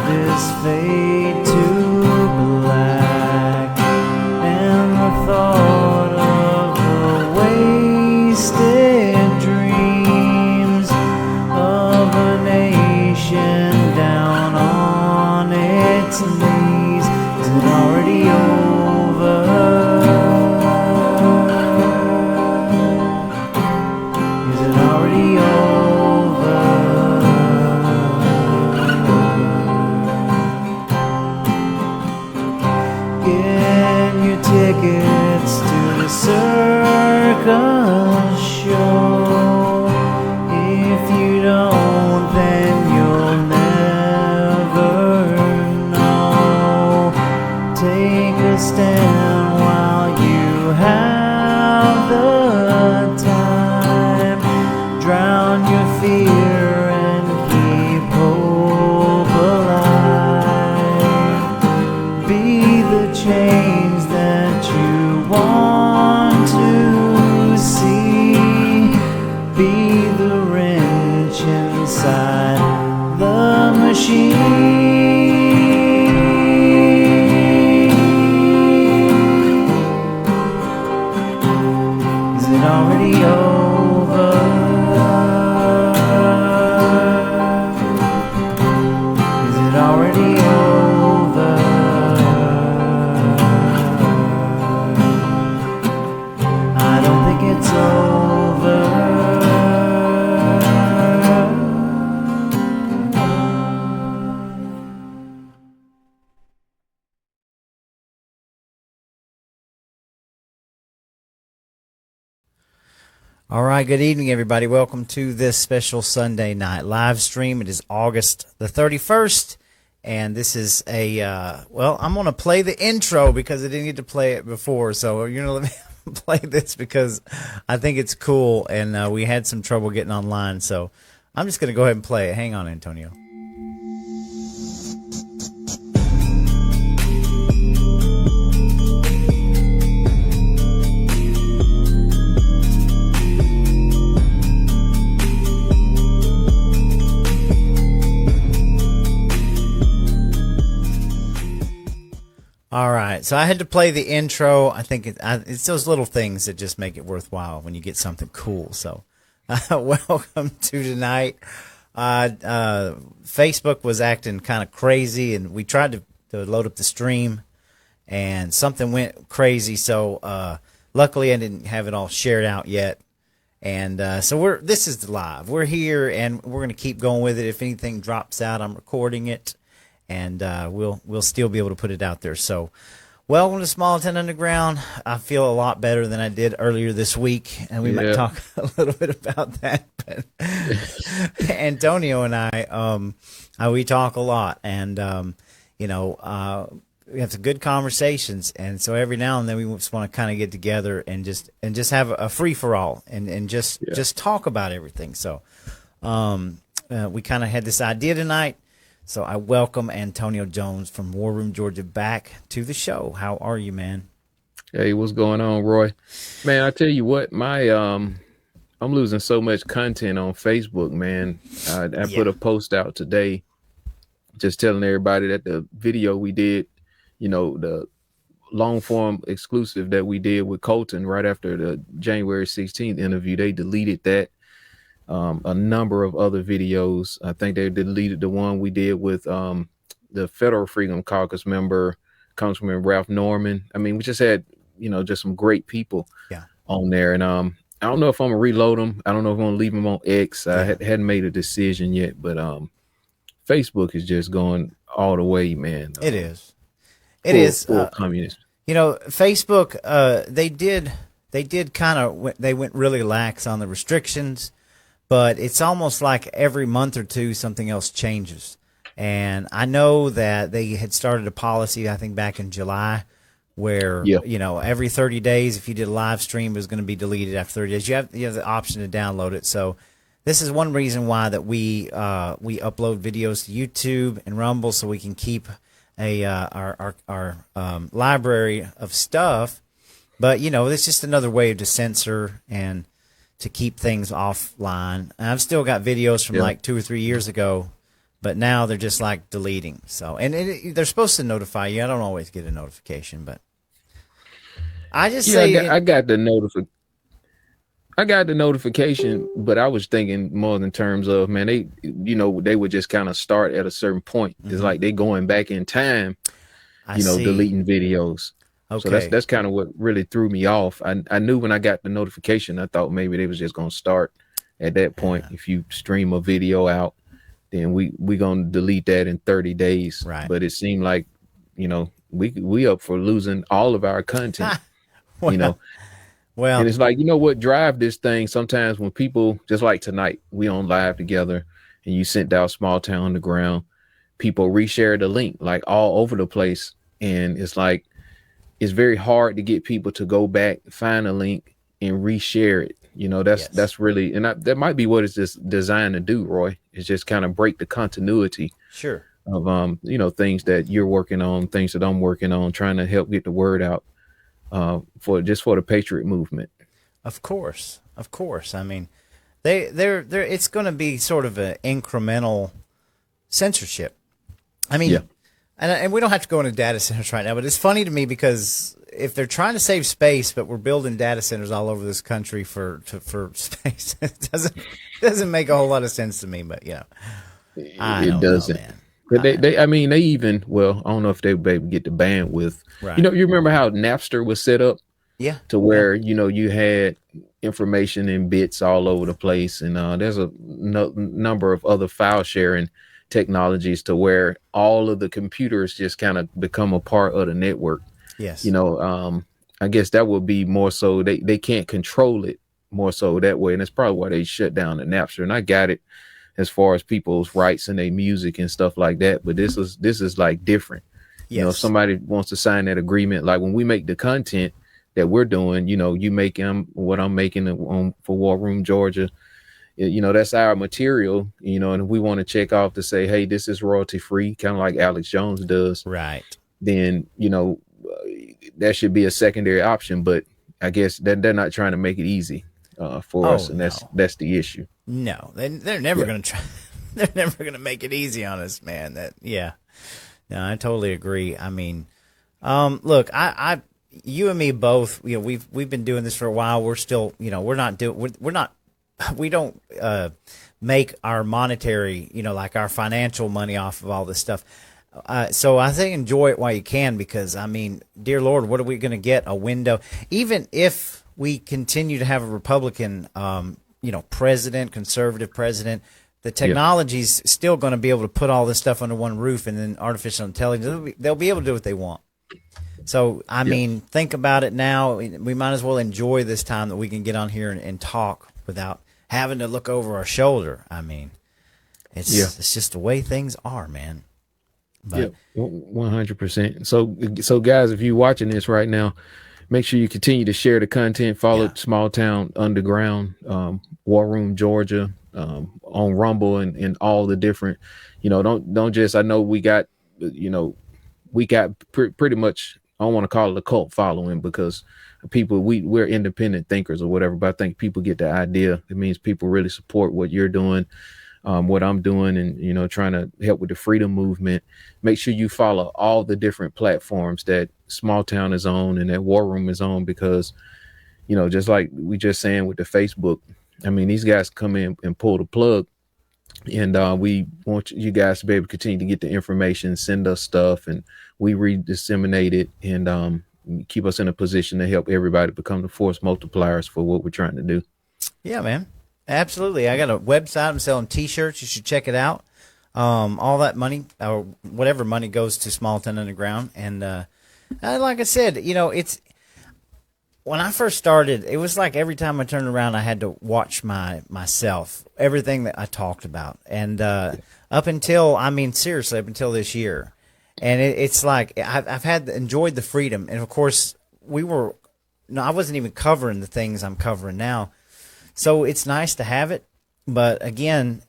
this fade to black, and the thought of the wasted dreams of a nation down on its knees. Is it already over? Is it already over? Get your tickets to the circus show. If you don't, then you'll never know. Take a stand while you have the time. Drown your fear and keep hope alive. Be the change that you want to see. Be the wrench inside the machine. Is it already over? Is it already over? I don't think it's over. All right, good evening, everybody. Welcome to this special Sunday night live stream. It is August the 31st, and this is a, well, I'm going to play the intro because I didn't get to play it before, so you're going to let me play this because I think it's cool, and we had some trouble getting online, so I'm just going to go ahead and play it. Hang on, Antonio. All right, so I had to play the intro. I think it's those little things that just make it worthwhile when you get something cool. So, welcome to tonight. Facebook was acting kind of crazy, and we tried to load up the stream, and something went crazy. So, luckily, I didn't have it all shared out yet. And so this is live. We're here, and we're going to keep going with it. If anything drops out, I'm recording it. And we'll still be able to put it out there. So, welcome to Small Town Underground. I feel a lot better than I did earlier this week, and we might talk a little bit about that. But Antonio and I, we talk a lot, and we have some good conversations. And so every now and then we just want to kind of get together and just have a free for all and just talk about everything. So, we kind of had this idea tonight. So I welcome Antonio Jones from War Room, Georgia, back to the show. How are you, man? Hey, what's going on, Roy? Man, I tell you what, I'm losing so much content on Facebook, man. I put a post out today just telling everybody that the video we did, the long form exclusive that we did with Colton right after the January 16th interview, they deleted that. A number of other videos. I think they deleted the one we did with the Federal Freedom Caucus member, Councilman Ralph Norman. I mean, we just had, just some great people on there. And I don't know if I'm going to reload them. I don't know if I'm going to leave them on X. I hadn't made a decision yet, but Facebook is just going all the way, man. It is. It is. Full communist. Facebook, they did kind of, they went really lax on the restrictions. But it's almost like every month or two something else changes. And I know that they had started a policy, I think back in July, where, every 30 days, if you did a live stream, it was going to be deleted after 30 days. You have the option to download it. So this is one reason why that we upload videos to YouTube and Rumble so we can keep our library of stuff. But, it's just another way to censor and to keep things offline. And I've still got videos from like 2 or 3 years ago but now they're just like deleting. So, and they're supposed to notify you. I don't always get a notification, but I just say I got the notification. I got the notification, but I was thinking more in terms of, man, they would just kind of start at a certain point. It's like they going back in time, I see. deleting videos. Okay. So that's kind of what really threw me off. I knew when I got the notification, I thought maybe they was just going to start at that point. If you stream a video out, then we going to delete that in 30 days. Right. But it seemed like, we up for losing all of our content, Well, and it's like, what drive this thing sometimes when people, just like tonight, we on live together and you sent out Small Town Underground, people reshare the link like all over the place. And it's like, it's very hard to get people to go back, find a link and reshare it. That's really, and that might be what it's just designed to do, Roy, is just kind of break the continuity. Sure. Of, things that you're working on, things that I'm working on, trying to help get the word out. For the Patriot movement. Of course. I mean, they're it's going to be sort of an incremental censorship. I mean, and we don't have to go into data centers right now, but it's funny to me because if they're trying to save space, but we're building data centers all over this country for space, it doesn't make a whole lot of sense to me. But it doesn't. Man. But they even, well, I don't know if they would be able to get the bandwidth. Right. You remember how Napster was set up? Yeah. To where, you had information in bits all over the place. And there's a number of other file sharing technologies to where all of the computers just kind of become a part of the network. Yes. I guess that would be more so they can't control it more so that way. And that's probably why they shut down the Napster. And I got it. As far as people's rights and their music and stuff like that. But this is like different. Yes. If somebody wants to sign that agreement, like when we make the content that we're doing, you make what I'm making for War Room Georgia, that's our material, and if we want to check off to say, hey, this is royalty free, kind of like Alex Jones does. Right. Then, that should be a secondary option. But I guess that they're not trying to make it easy for us. And that's the issue. No, they're never going to try. They're never going to make it easy on us, man. No, I totally agree. I mean, look, you and me both, we've been doing this for a while. We're still, we don't make our monetary, like our financial money off of all this stuff. So I think enjoy it while you can, because I mean, dear Lord, what are we going to get? A window, even if we continue to have a Republican, president, conservative president, the technology's still going to be able to put all this stuff under one roof, and then artificial intelligence, they'll be able to do what they want. So, I mean, think about it now. We might as well enjoy this time that we can get on here and talk without having to look over our shoulder. I mean, it's just the way things are, man. But, 100%. So guys, if you're watching this right now, make sure you continue to share the content. Follow Small Town Underground, War Room Georgia, on Rumble and all the different, don't just, I know we got, pretty much, I don't want to call it a cult following, because people, we're independent thinkers or whatever, but I think people get the idea. It means people really support what you're doing, what I'm doing, and, trying to help with the freedom movement. Make sure you follow all the different platforms that Small Town is on and that War Room is on, because, just like we just saying with the Facebook, I mean, these guys come in and pull the plug, and we want you guys to be able to continue to get the information, send us stuff, and we disseminate it, and keep us in a position to help everybody become the force multipliers for what we're trying to do. Yeah, man. Absolutely. I got a website. I'm selling T-shirts. You should check it out. All that money, or whatever money, goes to Small Town Underground. And like I said, it's, when I first started, it was like every time I turned around, I had to watch myself, everything that I talked about. And up until this year. And it's like I've enjoyed the freedom. And, of course, I wasn't even covering the things I'm covering now. So it's nice to have it. But, again,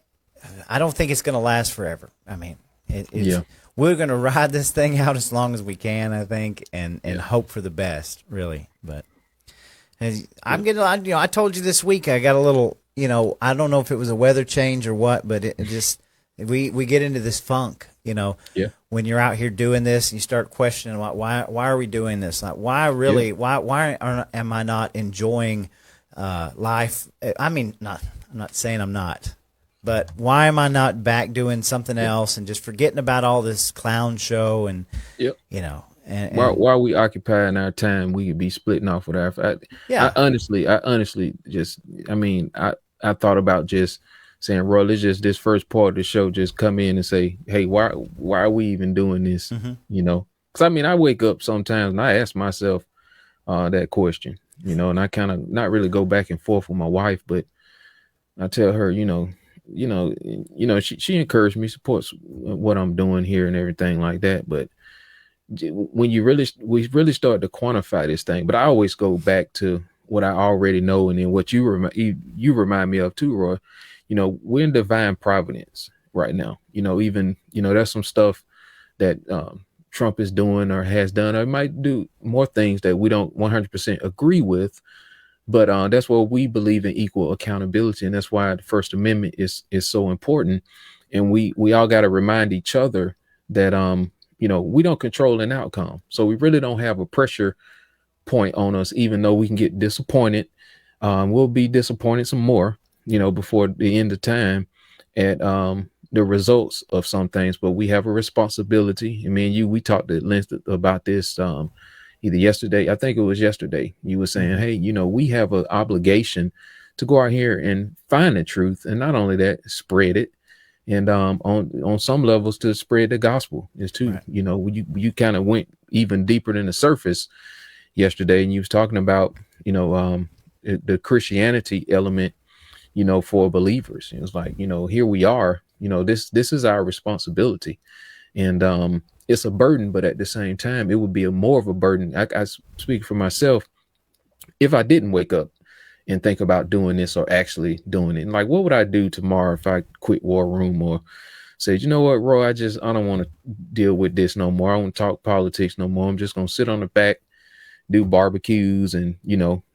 I don't think it's going to last forever. I mean, we're going to ride this thing out as long as we can, I think, and hope for the best, really. But I told you this week I got a little, I don't know if it was a weather change or what, but it We get into this funk, Yeah. when you're out here doing this and you start questioning why are we doing this? Like am I not enjoying life? I mean, I'm not saying I'm not, but why am I not back doing something else and just forgetting about all this clown show and Yep. and While we occupying our time, we could be splitting off with our. yeah. I honestly just, I thought about just saying, Roy, let's just this first part of the show, just come in and say, hey, why are we even doing this? Mm-hmm. Because I wake up sometimes and I ask myself that question, and I kind of not really go back and forth with my wife, but I tell her, she encouraged me, supports what I'm doing here and everything like that, but when we really start to quantify this thing, but I always go back to what I already know, and then what you remind me of too, Roy. We're in divine providence right now. Even there's some stuff that Trump is doing or has done, or might do more things that we don't 100% agree with. But that's why we believe in equal accountability, and that's why the First Amendment is so important. And we all got to remind each other that we don't control an outcome. So we really don't have a pressure point on us, even though we can get disappointed. We'll be disappointed some more, before the end of time at the results of some things. But we have a responsibility. And me and you, we talked at length about this either yesterday. I think it was yesterday. You were saying, hey, we have an obligation to go out here and find the truth. And not only that, spread it. And on some levels to spread the gospel is too. Right. You kind of went even deeper than the surface yesterday, and you was talking about the Christianity element, for believers. It was like, here we are. This is our responsibility, and it's a burden, but at the same time, it would be more of a burden. I speak for myself. If I didn't wake up and think about doing this or actually doing it, and like, what would I do tomorrow if I quit War Room or said, you know what, Roy, I don't want to deal with this no more. I don't want to talk politics no more. I'm just going to sit on the back, do barbecues, and,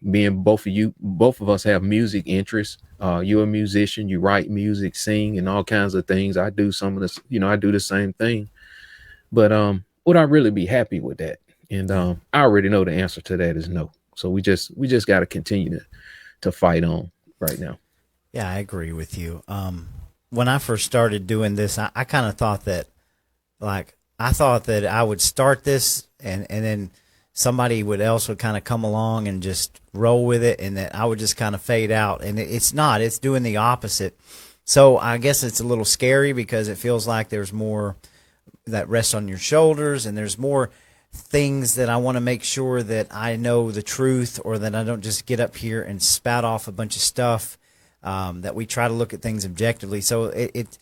being both of us have music interests. You're a musician, you write music, sing, and all kinds of things. I do some of this, I do the same thing. But would I really be happy with that? And I already know the answer to that is no. So we just got to continue to fight on right now. Yeah, I agree with you. When I first started doing this, I kind of thought that, I would start this and then somebody would kind of come along and just roll with it, and that I would just kind of fade out. And it's not. It's doing the opposite. So I guess it's a little scary because it feels like there's more that rests on your shoulders, and there's more things that I want to make sure that I know the truth, or that I don't just get up here and spout off a bunch of stuff, that we try to look at things objectively. So it's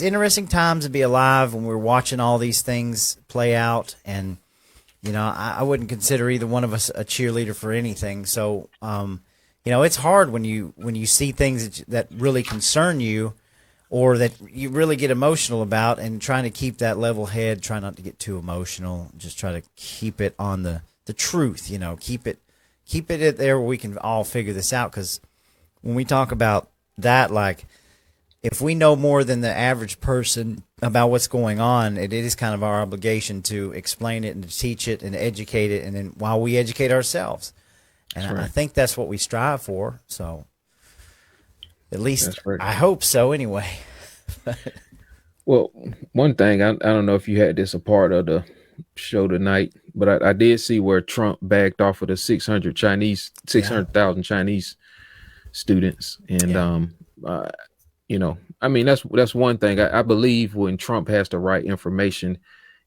interesting times to be alive when we're watching all these things play out. And, I wouldn't consider either one of us a cheerleader for anything. So, it's hard when you see things that really concern you, or that you really get emotional about, and trying to keep that level head, try not to get too emotional, just try to keep it on the truth, keep it there where we can all figure this out. Because when we talk about that, like, if we know more than the average person about what's going on, it is kind of our obligation to explain it and to teach it and educate it, and then while we educate ourselves. And right. I think that's what we strive for. So at least right. I hope so anyway. Well, one thing, I don't know if you had this a part of the show tonight, but I did see where Trump backed off of the 600,000 Chinese students. And, that's one thing. I believe when Trump has the right information,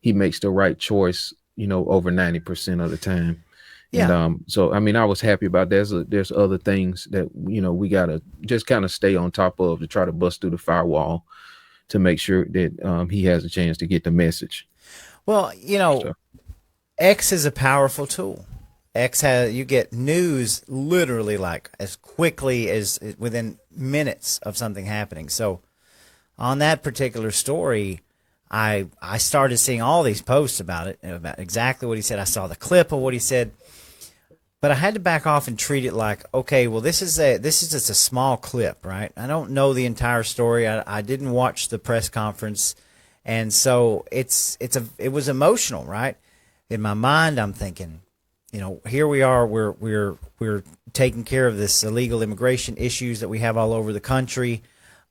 he makes the right choice, over 90% of the time. Yeah. And so I was happy about that. There's other things that we gotta just kind of stay on top of to try to bust through the firewall to make sure that he has a chance to get the message. Well, X is a powerful tool. You get news literally like as quickly as within minutes of something happening. So on that particular story, I started seeing all these posts about it, about exactly what he said. I saw the clip of what he said. but I had to back off and treat it like, okay, well, this is just a small clip, right? I don't know the entire story. I didn't watch the press conference, and so it was emotional, right? In my mind, I'm thinking, here we are, we're taking care of this illegal immigration issues that we have all over the country.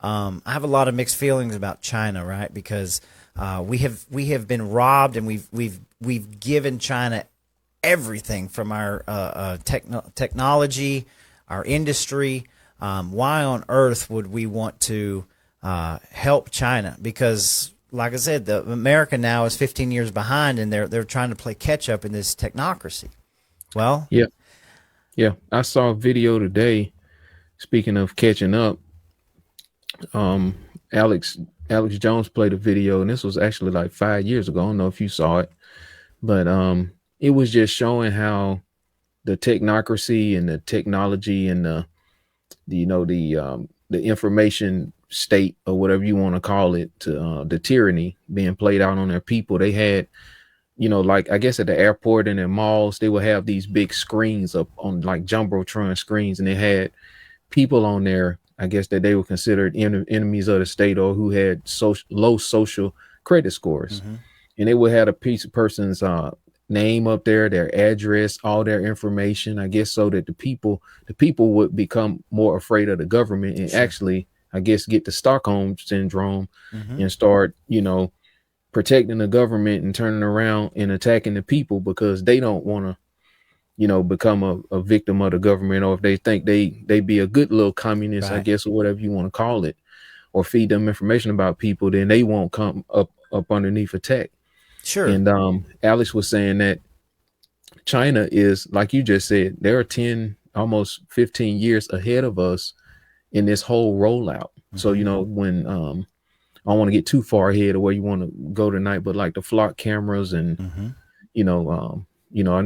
I have a lot of mixed feelings about China, right? Because we have been robbed, and we've given China everything from our technology, our industry. Why on earth would we want to help China? Because, like I said, America now is 15 years behind, and they're trying to play catch up in this technocracy. Well, yeah. I saw a video today. Speaking of catching up, Alex Jones played a video, and this was actually like 5 years ago. I don't know if you saw it, but it was just showing how the technocracy and the technology and the information state, or whatever you want to call it, the tyranny being played out on their people. They had, like, I guess at the airport and in malls, they would have these big screens up on, like, jumbotron screens, and they had people on there, I guess, that they were considered enemies of the state, or who had low social credit scores. Mm-hmm. And they would have a person's name up there, their address, all their information, I guess, so that the people would become more afraid of the government and actually, I guess, get the Stockholm syndrome and start, protecting the government and turning around and attacking the people, because they don't want to, become a victim of the government, or if they think they be a good little communist, right, I guess, or whatever you want to call it, or feed them information about people, then they won't come up underneath attack. Sure. And Alex was saying that China is, like you just said, they're 10, almost 15 years ahead of us in this whole rollout. Mm-hmm. So, when I don't want to get too far ahead of where you want to go tonight, but like the flock cameras and, I know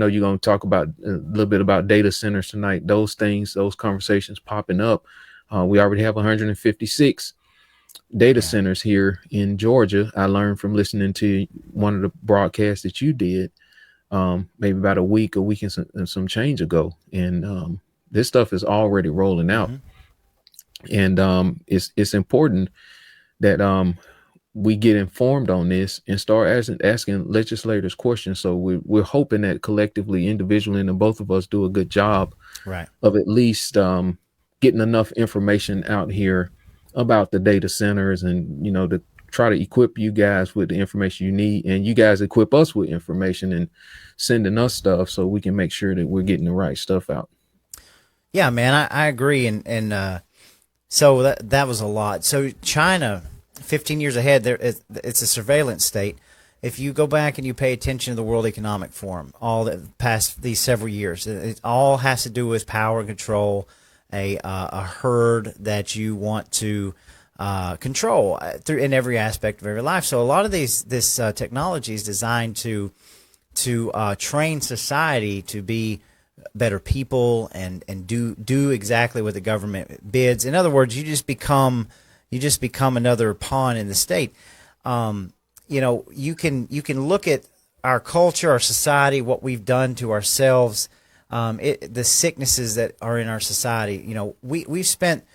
you're going to talk about a little bit about data centers tonight. Those things, those conversations popping up. We already have 156 data centers here in Georgia. I learned from listening to one of the broadcasts that you did, maybe about a week and some change ago. And this stuff is already rolling out. And it's important that we get informed on this and start asking legislators questions. So we're hoping that collectively, individually, and both of us do a good job, right, of at least getting enough information out here about the data centers, and to try to equip you guys with the information you need, and you guys equip us with information and sending us stuff so we can make sure that we're getting the right stuff out. Yeah, man, I agree. And so that was a lot. So China, 15 years ahead, it's a surveillance state. If you go back and you pay attention to the World Economic Forum, all the past these several years, it all has to do with power and control, a herd that you want to control through in every aspect of every life. So a lot of this technology is designed to train society to be better people and do exactly what the government bids. In other words, you just become another pawn in the state. You can look at our culture, our society, what we've done to ourselves, the sicknesses that are in our society. We've spent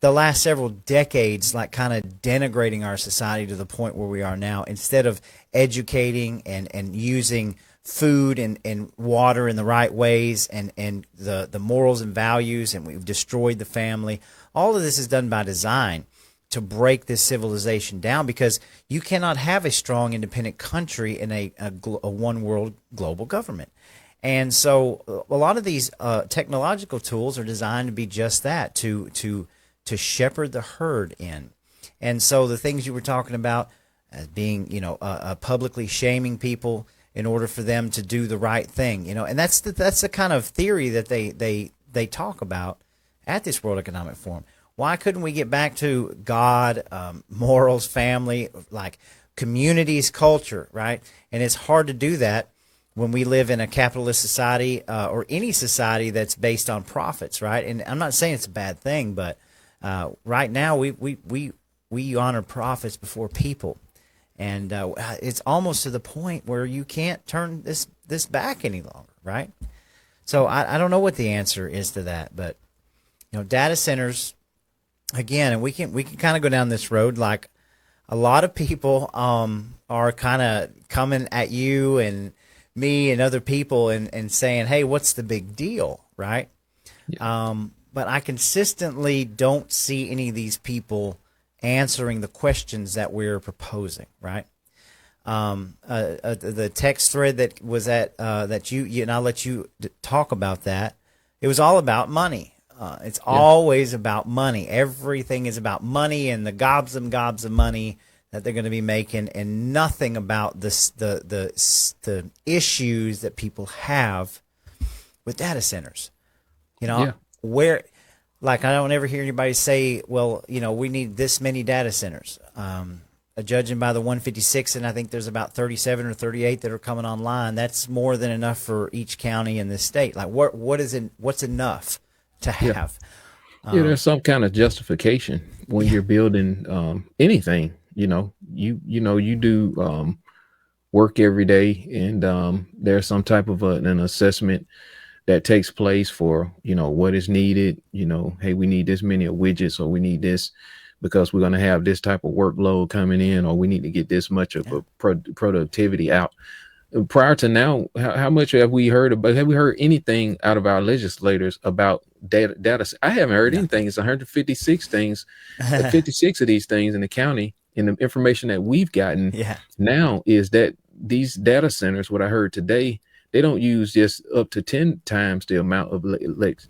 the last several decades like kind of denigrating our society to the point where we are now, instead of educating and using food and water in the right ways, and the morals and values, and we've destroyed the family. All of this is done by design to break this civilization down, because you cannot have a strong independent country in a one world global government. And so a lot of these technological tools are designed to be just that, to shepherd the herd in. And so the things you were talking about as being, publicly shaming people in order for them to do the right thing, and that's the kind of theory that they talk about at this World Economic Forum. Why couldn't we get back to God, morals, family, like communities, culture, right? And it's hard to do that when we live in a capitalist society, or any society that's based on profits, right? And I'm not saying it's a bad thing, but right now we honor profits before people. And it's almost to the point where you can't turn this back any longer, right? So I don't know what the answer is to that, but data centers again, and we can kind of go down this road. Like a lot of people are kind of coming at you and me and other people and saying, hey, what's the big deal, right? Yeah. But I consistently don't see any of these people answering the questions that we're proposing, right? The text thread that was at that you and I'll let you talk about that. It was all about money. It's always about money. Everything is about money and the gobs and gobs of money that they're going to be making, and nothing about the issues that people have with data centers. Where, like, I don't ever hear anybody say, well, we need this many data centers. Judging by the 156, and I think there's about 37 or 38 that are coming online. That's more than enough for each county in this state. Like, what's enough to have? There's some kind of justification when you're building anything. You do work every day, and there's some type of an assessment that takes place for what is needed. Hey, we need this many widgets, or we need this because we're going to have this type of workload coming in, or we need to get this much of a productivity out. Prior to now, how much have we heard about? Have we heard anything out of our legislators about data? I haven't heard anything. It's 156 things, 56 of these things in the county. And the information that we've gotten now is that these data centers, what I heard today, they don't use just up to 10 times the amount of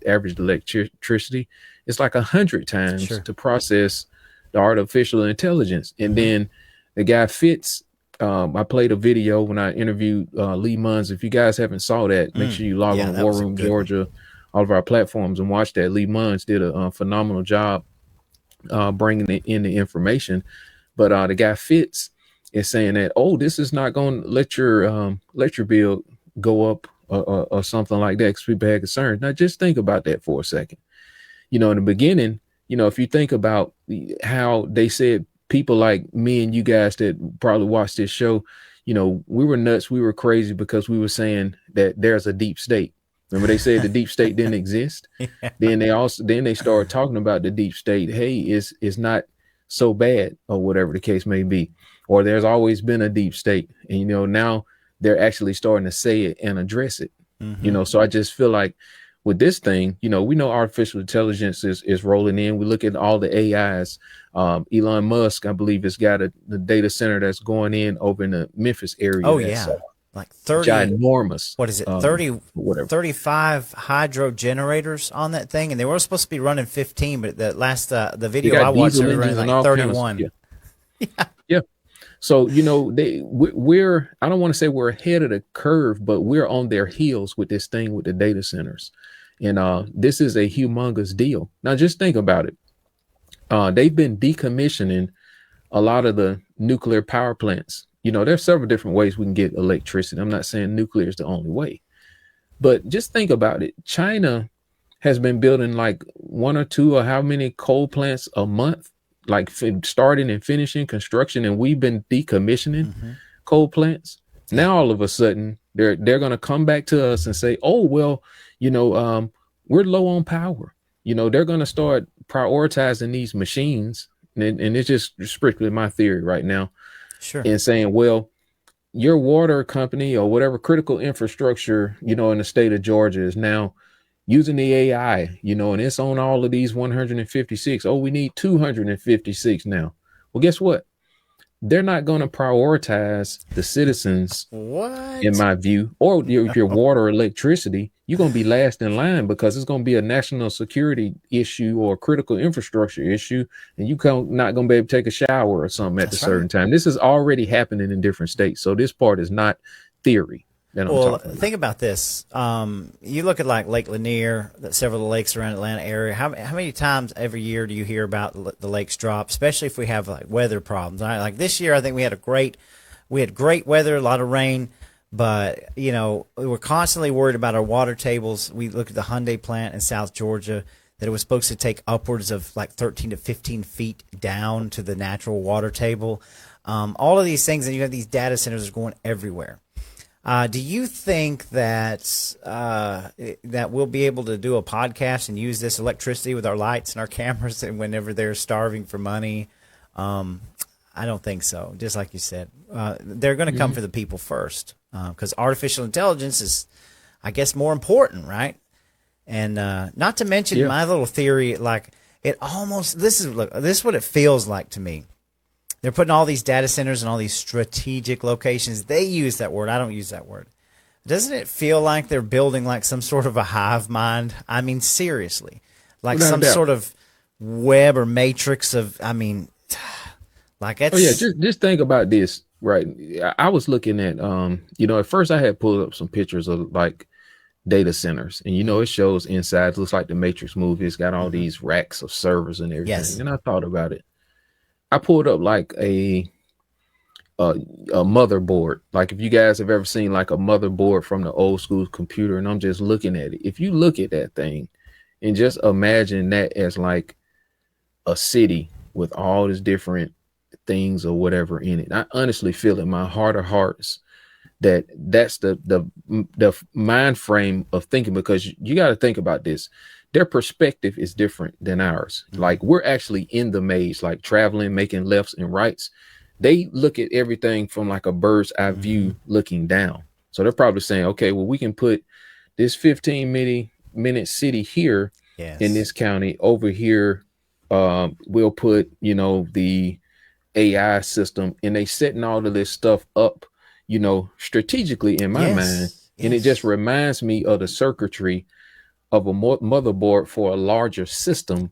average electricity. It's like 100 times to process the artificial intelligence. And then the guy Fitz, I played a video when I interviewed Lee Munns. If you guys haven't saw that, make sure you log on War Room Georgia, all of our platforms, and watch that. Lee Munns did a phenomenal job bringing in the information. But the guy Fitz is saying that, this is not going to let your bill go up or something like that because people had concerns. Now, just think about that for a second. In the beginning, if you think about how they said people like me and you guys that probably watched this show, we were nuts. We were crazy because we were saying that there's a deep state. Remember they said the deep state didn't exist. Then they started talking about the deep state. Hey, it's not so bad, or whatever the case may be, or there's always been a deep state. And now they're actually starting to say it and address it. So I just feel like with this thing, we know artificial intelligence is rolling in. We look at all the AIs. Elon Musk, I believe, has got the data center that's going in over in the Memphis area. Oh yeah, like 30 ginormous. What is it? 35 hydro generators on that thing, and they were supposed to be running 15, but the last the video I watched, they were running like 31. Yeah. So we're I don't want to say we're ahead of the curve, but we're on their heels with this thing with the data centers, and this is a humongous deal. Now, just think about it. They've been decommissioning a lot of the nuclear power plants. There's several different ways we can get electricity. I'm not saying nuclear is the only way, but just think about it. China has been building like one or two or how many coal plants a month, like starting and finishing construction, and we've been decommissioning coal plants. Now all of a sudden they're going to come back to us and say, oh, well, we're low on power. They're going to start prioritizing these machines, and it's just strictly my theory right now. And saying, well, your water company or whatever critical infrastructure, in the state of Georgia is now using the AI, and it's on all of these 156. Oh, we need 256 now. Well, guess what? They're not going to prioritize the citizens, in my view, or your water or electricity. You're going to be last in line because it's going to be a national security issue or a critical infrastructure issue, and not going to be able to take a shower or something at a certain time. This is already happening in different states, so this part is not theory. Well, think about this. You look at like Lake Lanier, several of the lakes around Atlanta area. How many times every year do you hear about the lakes drop, especially if we have like weather problems? Like this year, I think we had great weather, a lot of rain, but we were constantly worried about our water tables. We looked at the Hyundai plant in South Georgia that it was supposed to take upwards of like 13 to 15 feet down to the natural water table. All of these things, and you have these data centers going everywhere. Do you think that that we'll be able to do a podcast and use this electricity with our lights and our cameras, and whenever they're starving for money? I don't think so. Just like you said, they're going to come for the people first, because artificial intelligence is, I guess, more important, right? And not to mention my little theory, like it almost this is what it feels like to me. They're putting all these data centers in all these strategic locations. They use that word. I don't use that word. Doesn't it feel like they're building like some sort of a hive mind? I mean, seriously, like some sort of web or matrix of, I mean, like that's. Oh yeah, just think about this, right? I was looking at, at first I had pulled up some pictures of like data centers, and it shows inside. It looks like the Matrix movie. It's got all these racks of servers and everything. Yes. And I thought about it. I pulled up like a motherboard. Like if you guys have ever seen like a motherboard from the old school computer, and I'm just looking at it. If you look at that thing and just imagine that as like a city with all these different things or whatever in it, I honestly feel in my heart of hearts that that's the mind frame of thinking, because you got to think about this. Their perspective is different than ours. Like we're actually in the maze, like traveling, making lefts and rights. They look at everything from like a bird's eye view looking down. So they're probably saying, okay, well, we can put this 15-minute city here in this county over here. We'll put, the AI system, and they setting all of this stuff up, strategically in my mind. And it just reminds me of the circuitry of a motherboard for a larger system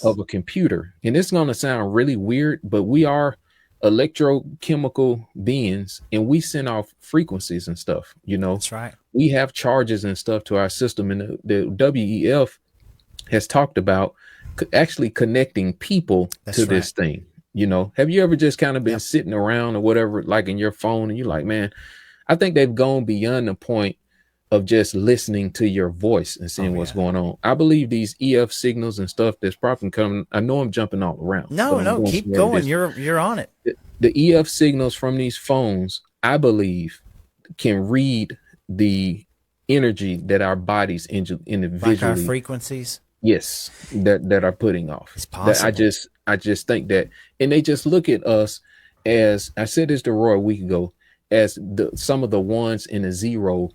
of a computer. And it's going to sound really weird, but we are electrochemical beings, and we send off frequencies and stuff. That's right. We have charges and stuff to our system, and the WEF has talked about actually connecting people to this thing. Have you ever just kind of been sitting around or whatever, like in your phone, and you're like, man, I think they've gone beyond the point of just listening to your voice and seeing what's going on. I believe these EF signals and stuff that's probably coming. I know I'm jumping all around. No, keep going. You're on it. The EF signals from these phones, I believe, can read the energy that our bodies individually, like our frequencies. Yes, that are putting off. It's possible. I just think that, and they just look at us as, I said this to Roy a week ago, as some of the ones and a zero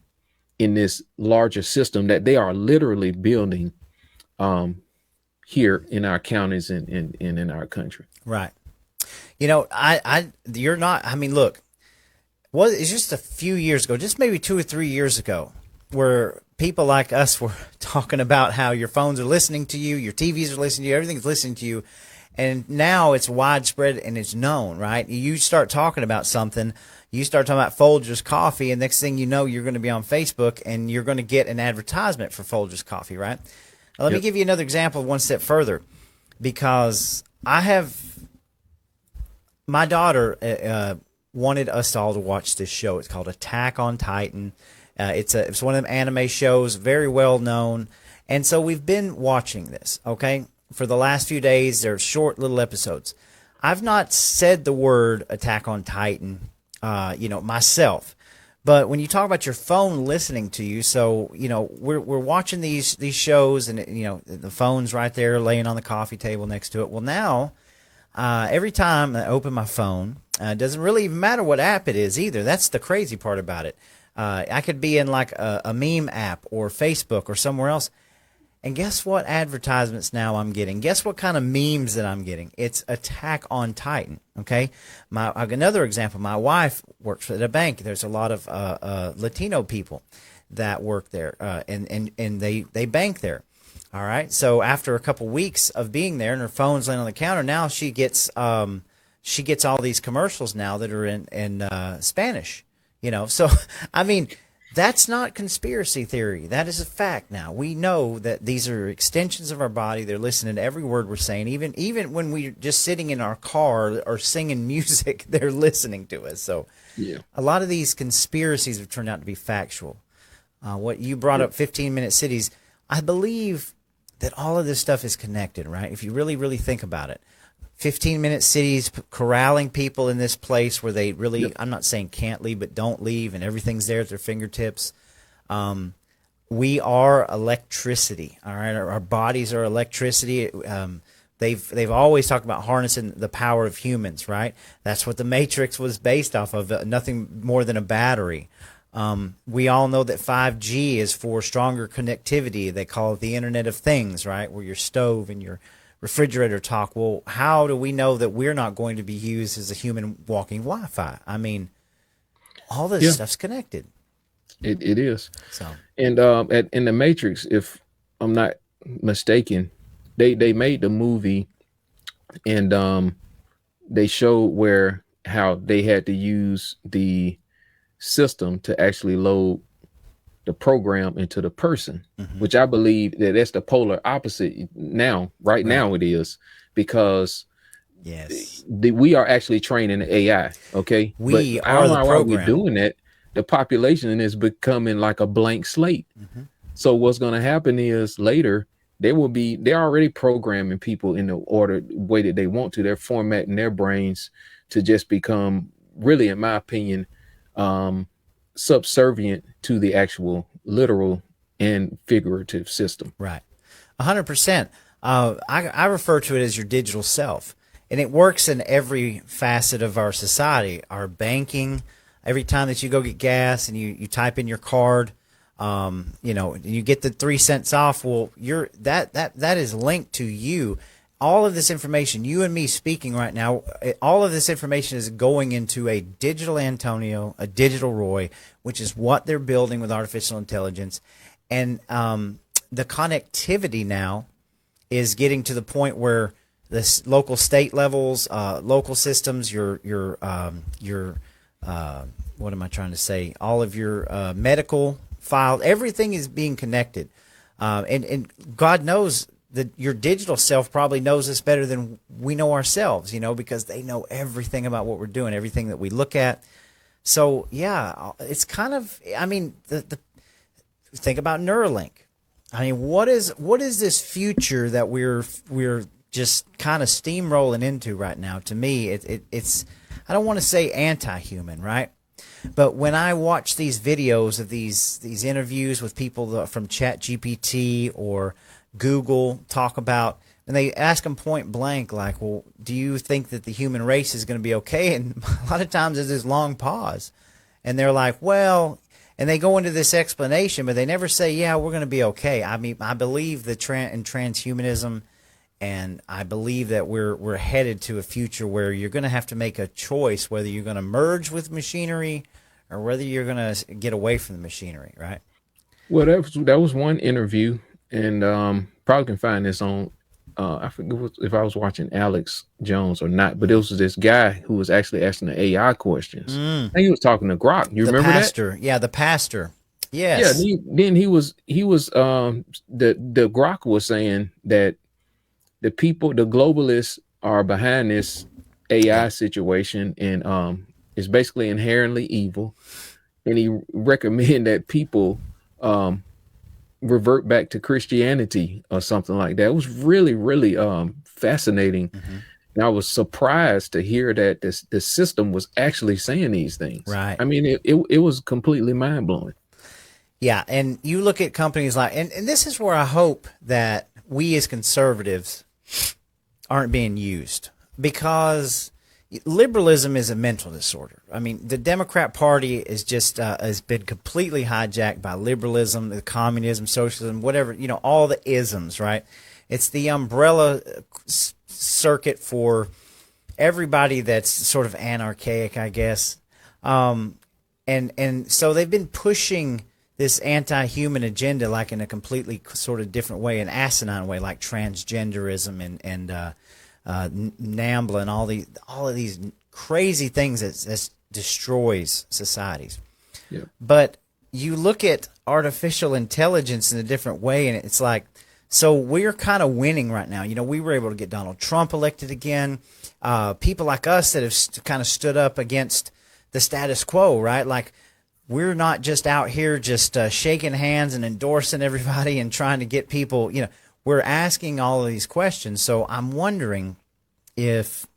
in this larger system that they are literally building here in our counties and in our country. Right. You're not, I mean, look, it's just a few years ago, just maybe 2 or 3 years ago, where people like us were talking about how your phones are listening to you, your TVs are listening to you, everything's listening to you. And now it's widespread and it's known, right? You start talking about something, you start talking about Folgers Coffee, and next thing you know, you're going to be on Facebook and you're going to get an advertisement for Folgers Coffee, right? Now, let me give you another example one step further, because my daughter wanted us all to watch this show. It's called Attack on Titan. It's one of them anime shows, very well known. And so we've been watching this, okay? For the last few days, they're short little episodes. I've not said the word Attack on Titan, myself. But when you talk about your phone listening to you, so, we're watching these shows, and, the phone's right there laying on the coffee table next to it. Well, now, every time I open my phone, it doesn't really even matter what app it is either. That's the crazy part about it. I could be in like a meme app or Facebook or somewhere else. And guess what advertisements now I'm getting? Guess what kind of memes that I'm getting? It's Attack on Titan, okay? Another example, my wife works at a bank. There's a lot of Latino people that work there, and they bank there, all right? So after a couple weeks of being there and her phone's laying on the counter, now she gets all these commercials now that are in Spanish, So, I mean, that's not conspiracy theory. That is a fact now. We know that these are extensions of our body. They're listening to every word we're saying. Even when we're just sitting in our car or singing music, they're listening to us. So a lot of these conspiracies have turned out to be factual. What you brought up, 15-minute cities, I believe that all of this stuff is connected, right? If you really, really think about it. 15-minute cities corralling people in this place where they really, Yep. I'm not saying can't leave, but don't leave, and everything's there at their fingertips. We are electricity. All right, our bodies are electricity. They've always talked about harnessing the power of humans, right? That's what the Matrix was based off of. Nothing more than a battery. We all know that 5G is for stronger connectivity. They call it the Internet of Things, right? Where your stove and your refrigerator talk. Well, how do we know that we're not going to be used as a human walking Wi-Fi? I mean, all this Yeah. stuff's connected. It is. So And in the Matrix, if I'm not mistaken, they made the movie, and they showed where how they had to use the system to actually load the program into the person, which I believe that that's the polar opposite now. Right now it is, because yes, we are actually training the AI. Okay, We but I are don't the know why we're program. doing that. The population is becoming like a blank slate. So what's going to happen is later they're already programming people in the way that they want to. They're formatting their brains to just become, really, in my opinion, subservient to the actual literal and figurative system. right, 100%. I refer to it as your digital self, and it works in every facet of our society. Our banking. Every time that you go get gas and you type in your card, you get the 3 cents off. Well, that is linked to you. All of this information, you and me speaking right now, all of this information is going into a digital Antonio, a digital Roy, which is what they're building with artificial intelligence. And the connectivity now is getting to the point where the local state levels, local systems, your what am I trying to say? All of your medical files, everything is being connected. And God knows that your digital self probably knows us better than we know ourselves, because they know everything about what we're doing, everything that we look at. So, yeah, it's kind of, I mean, think about Neuralink. I mean, what is this future that we're just kind of steamrolling into right now? To me, it's I don't want to say anti-human, right? But when I watch these videos of these interviews with people from ChatGPT or Google talk about, and they ask them point blank, like, well, do you think that the human race is going to be okay? And a lot of times there's this long pause, and they're like, well, and they go into this explanation, but they never say, yeah, we're going to be okay. I mean, I believe in transhumanism. And I believe that we're headed to a future where you're going to have to make a choice whether you're going to merge with machinery or whether you're going to get away from the machinery, right? Well, that was one interview, and probably can find this on. I forget if I was watching Alex Jones or not, but it was this guy who was actually asking the AI questions. I think he was talking to Grok. You remember pastor. that? Yeah, the pastor. Yes. Yeah. Then he was the Grok was saying that the globalists are behind this AI situation, and it's basically inherently evil. And he recommended that people revert back to Christianity or something like that. It was really, really fascinating. And I was surprised to hear that the system was actually saying these things. Right. I mean, it was completely mind blowing. Yeah, and you look at companies like, and this is where I hope that we as conservatives aren't being used, because liberalism is a mental disorder. I mean, the Democrat Party is just has been completely hijacked by liberalism, the communism, socialism, whatever, all the isms, right? It's the umbrella circuit for everybody that's sort of anarchic, I guess. And so they've been pushing this anti-human agenda like in a completely sort of different way, an asinine way, like transgenderism and NAMBLA and all of these crazy things that destroys societies. Yeah. But you look at artificial intelligence in a different way, and it's like, so we're kind of winning right now. We were able to get Donald Trump elected again. People like us that have kind of stood up against the status quo, right? Like, we're not just out here just shaking hands and endorsing everybody and trying to get people, we're asking all of these questions. So I'm wondering if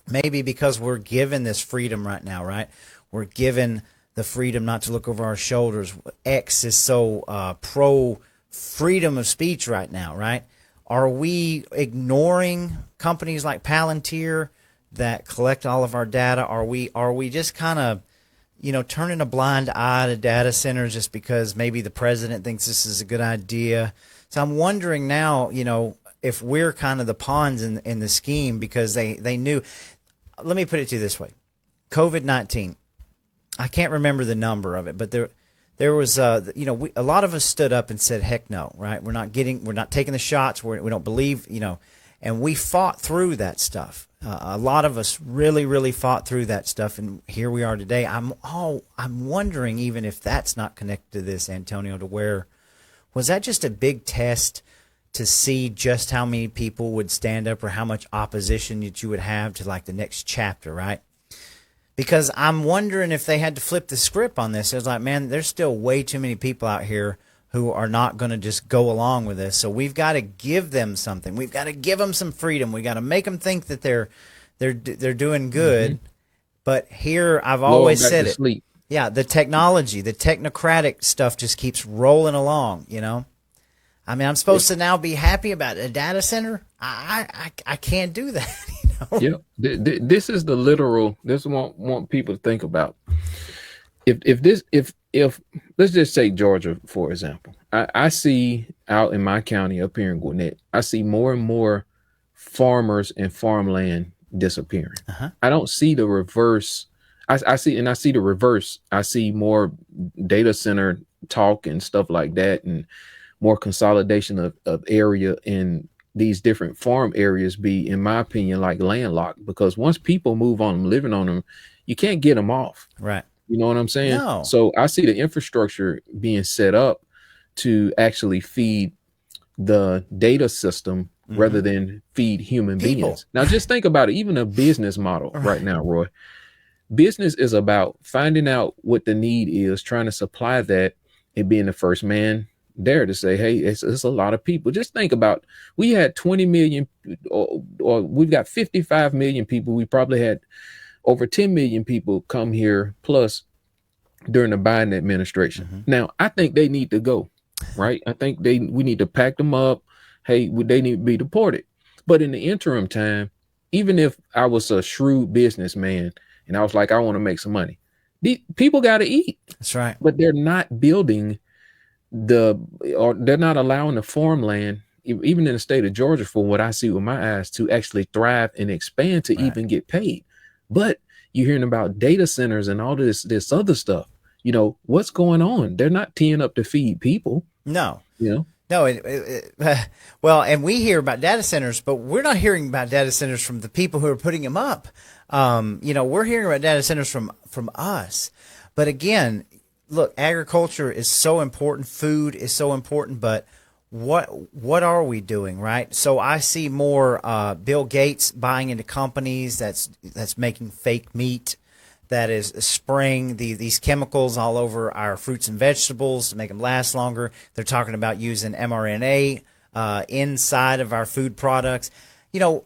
maybe because we're given this freedom right now, right? We're given the freedom not to look over our shoulders. X is so pro freedom of speech right now, right? Are we ignoring companies like Palantir that collect all of our data? Are we just kind of, turning a blind eye to data centers just because maybe the president thinks this is a good idea? So I'm wondering now, if we're kind of the pawns in the scheme because they knew. Let me put it to you this way. COVID-19, I can't remember the number of it, but there was, a lot of us stood up and said, heck no, right? We're not taking the shots. We don't believe, and we fought through that stuff. A lot of us really, really fought through that stuff, and here we are today. I'm wondering even if that's not connected to this, Antonio, to where was that just a big test to see just how many people would stand up or how much opposition that you would have to like the next chapter, right? Because I'm wondering if they had to flip the script on this. It's like, man, there's still way too many people out here who are not going to just go along with this. So we've got to give them something. We've got to give them some freedom. We got to make them think that they're doing good. Mm-hmm. But here, I've always said it. Sleep. Yeah, the technology, the technocratic stuff just keeps rolling along, I mean, I'm supposed to now be happy about a data center. I can't do that. Yeah, this is the literal. This is what I want people to think about. If let's just take Georgia for example. I see out in my county up here in Gwinnett, I see more and more farmers and farmland disappearing. Uh-huh. I don't see the reverse. I see the reverse. I see more data center talk and stuff like that, and more consolidation of area in these different farm areas be, in my opinion, like landlocked, because once people move on them, living on them, you can't get them off. Right. You know what I'm saying? No. So I see the infrastructure being set up to actually feed the data system rather than feed human beings. Now, just think about it. Even a business model right now, Roy. Business is about finding out what the need is, trying to supply that, and being the first man there to say, hey, it's a lot of people. Just think about, we had 20 million or we've got 55 million people. We probably had over 10 million people come here plus during the Biden administration. Mm-hmm. Now, I think they need to go, right? I think we need to pack them up. Hey, they need to be deported. But in the interim time, even if I was a shrewd businessman and I was like, I want to make some money, people got to eat. That's right. But they're not building they're not allowing the farmland, even in the state of Georgia, for what I see with my eyes, to actually thrive and expand to even get paid. But you're hearing about data centers and all this other stuff. What's going on? They're not teeing up to feed people. No. No. Well, and we hear about data centers, but we're not hearing about data centers from the people who are putting them up. We're hearing about data centers from us. But again, look, agriculture is so important. Food is so important. But what are we doing, right? So I see more Bill Gates buying into companies that's making fake meat, that is spraying these chemicals all over our fruits and vegetables to make them last longer. They're talking about using mRNA inside of our food products. I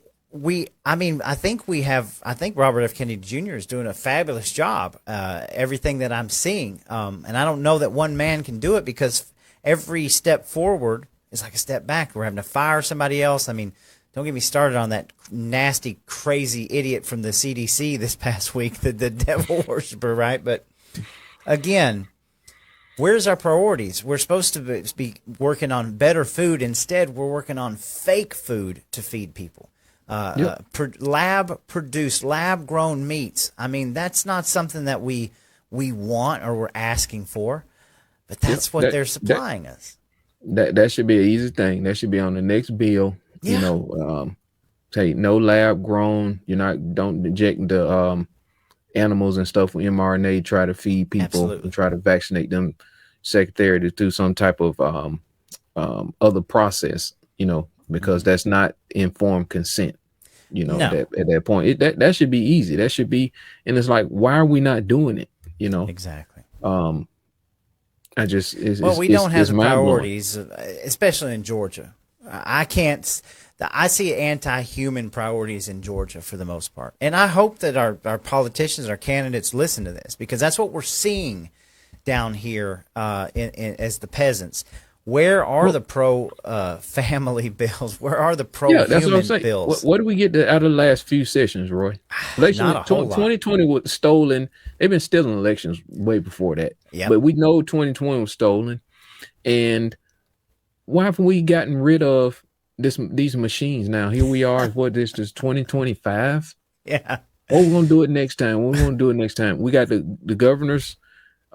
think Robert F. Kennedy Jr. is doing a fabulous job. Everything that I'm seeing, and I don't know that one man can do it, because every step forward is like a step back. We're having to fire somebody else. I mean, don't get me started on that nasty, crazy idiot from the CDC this past week, the devil worshiper, right? But again, where's our priorities? We're supposed to be working on better food. Instead, we're working on fake food to feed people. Lab-produced, lab-grown meats. I mean, that's not something that we want or we're asking for, but that's what they're supplying us. That should be an easy thing. That should be on the next bill. Yeah. Say no lab grown. Don't inject the animals and stuff with mRNA. Try to feed people. Absolutely. And try to vaccinate them secondary to some type of other process. Because that's not informed consent. No. At that point, that should be easy. That should be, and it's like, why are we not doing it? Exactly. We don't have the priorities, especially in Georgia. I can't. I see anti-human priorities in Georgia for the most part, and I hope that our politicians, our candidates, listen to this, because that's what we're seeing down here as the peasants. Where are the pro family bills? Where are the pro human that's what I'm saying. bills? What do we get out of the last few sessions, Roy? Election Not a whole lot. 2020 was stolen. They've been stealing elections way before that. Yep. But we know 2020 was stolen. And why haven't we gotten rid of these machines now? Here we are. What this is 2025? Yeah. Oh, we're gonna do it next time. We're gonna do it next time. We got the governors.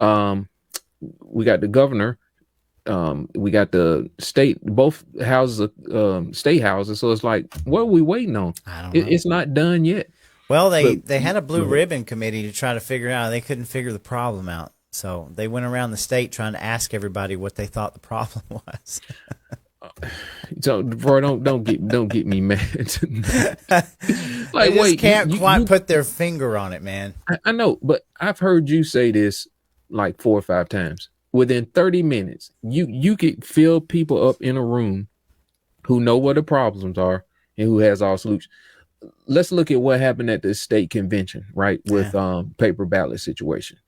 We got the governor. We got the state, both houses, state houses. So it's like, what are we waiting on? I don't know. It's not done yet. Well, they had a blue ribbon committee to try to figure it out. They couldn't figure the problem out. So they went around the state trying to ask everybody what they thought the problem was. So, bro, don't get me mad. Like, they just can't quite put their finger on it, man. I know, but I've heard you say this like 4 or 5 times. Within 30 minutes, you could fill people up in a room who know what the problems are and who has all solutions. Let's look at what happened at the state convention, right? With paper ballot situation.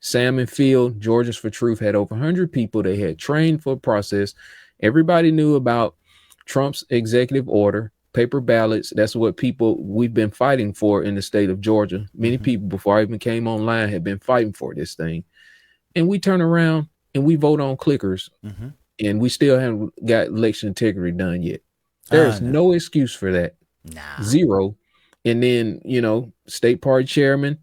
Salmon Field, Georgians for Truth had over 100 people. They had trained for a process. Everybody knew about Trump's executive order, paper ballots. That's what we've been fighting for in the state of Georgia. Many people before I even came online had been fighting for this thing. And we turn around and we vote on clickers, and we still haven't got election integrity done yet. There is no excuse for that. Nah. Zero. And then, state party chairman,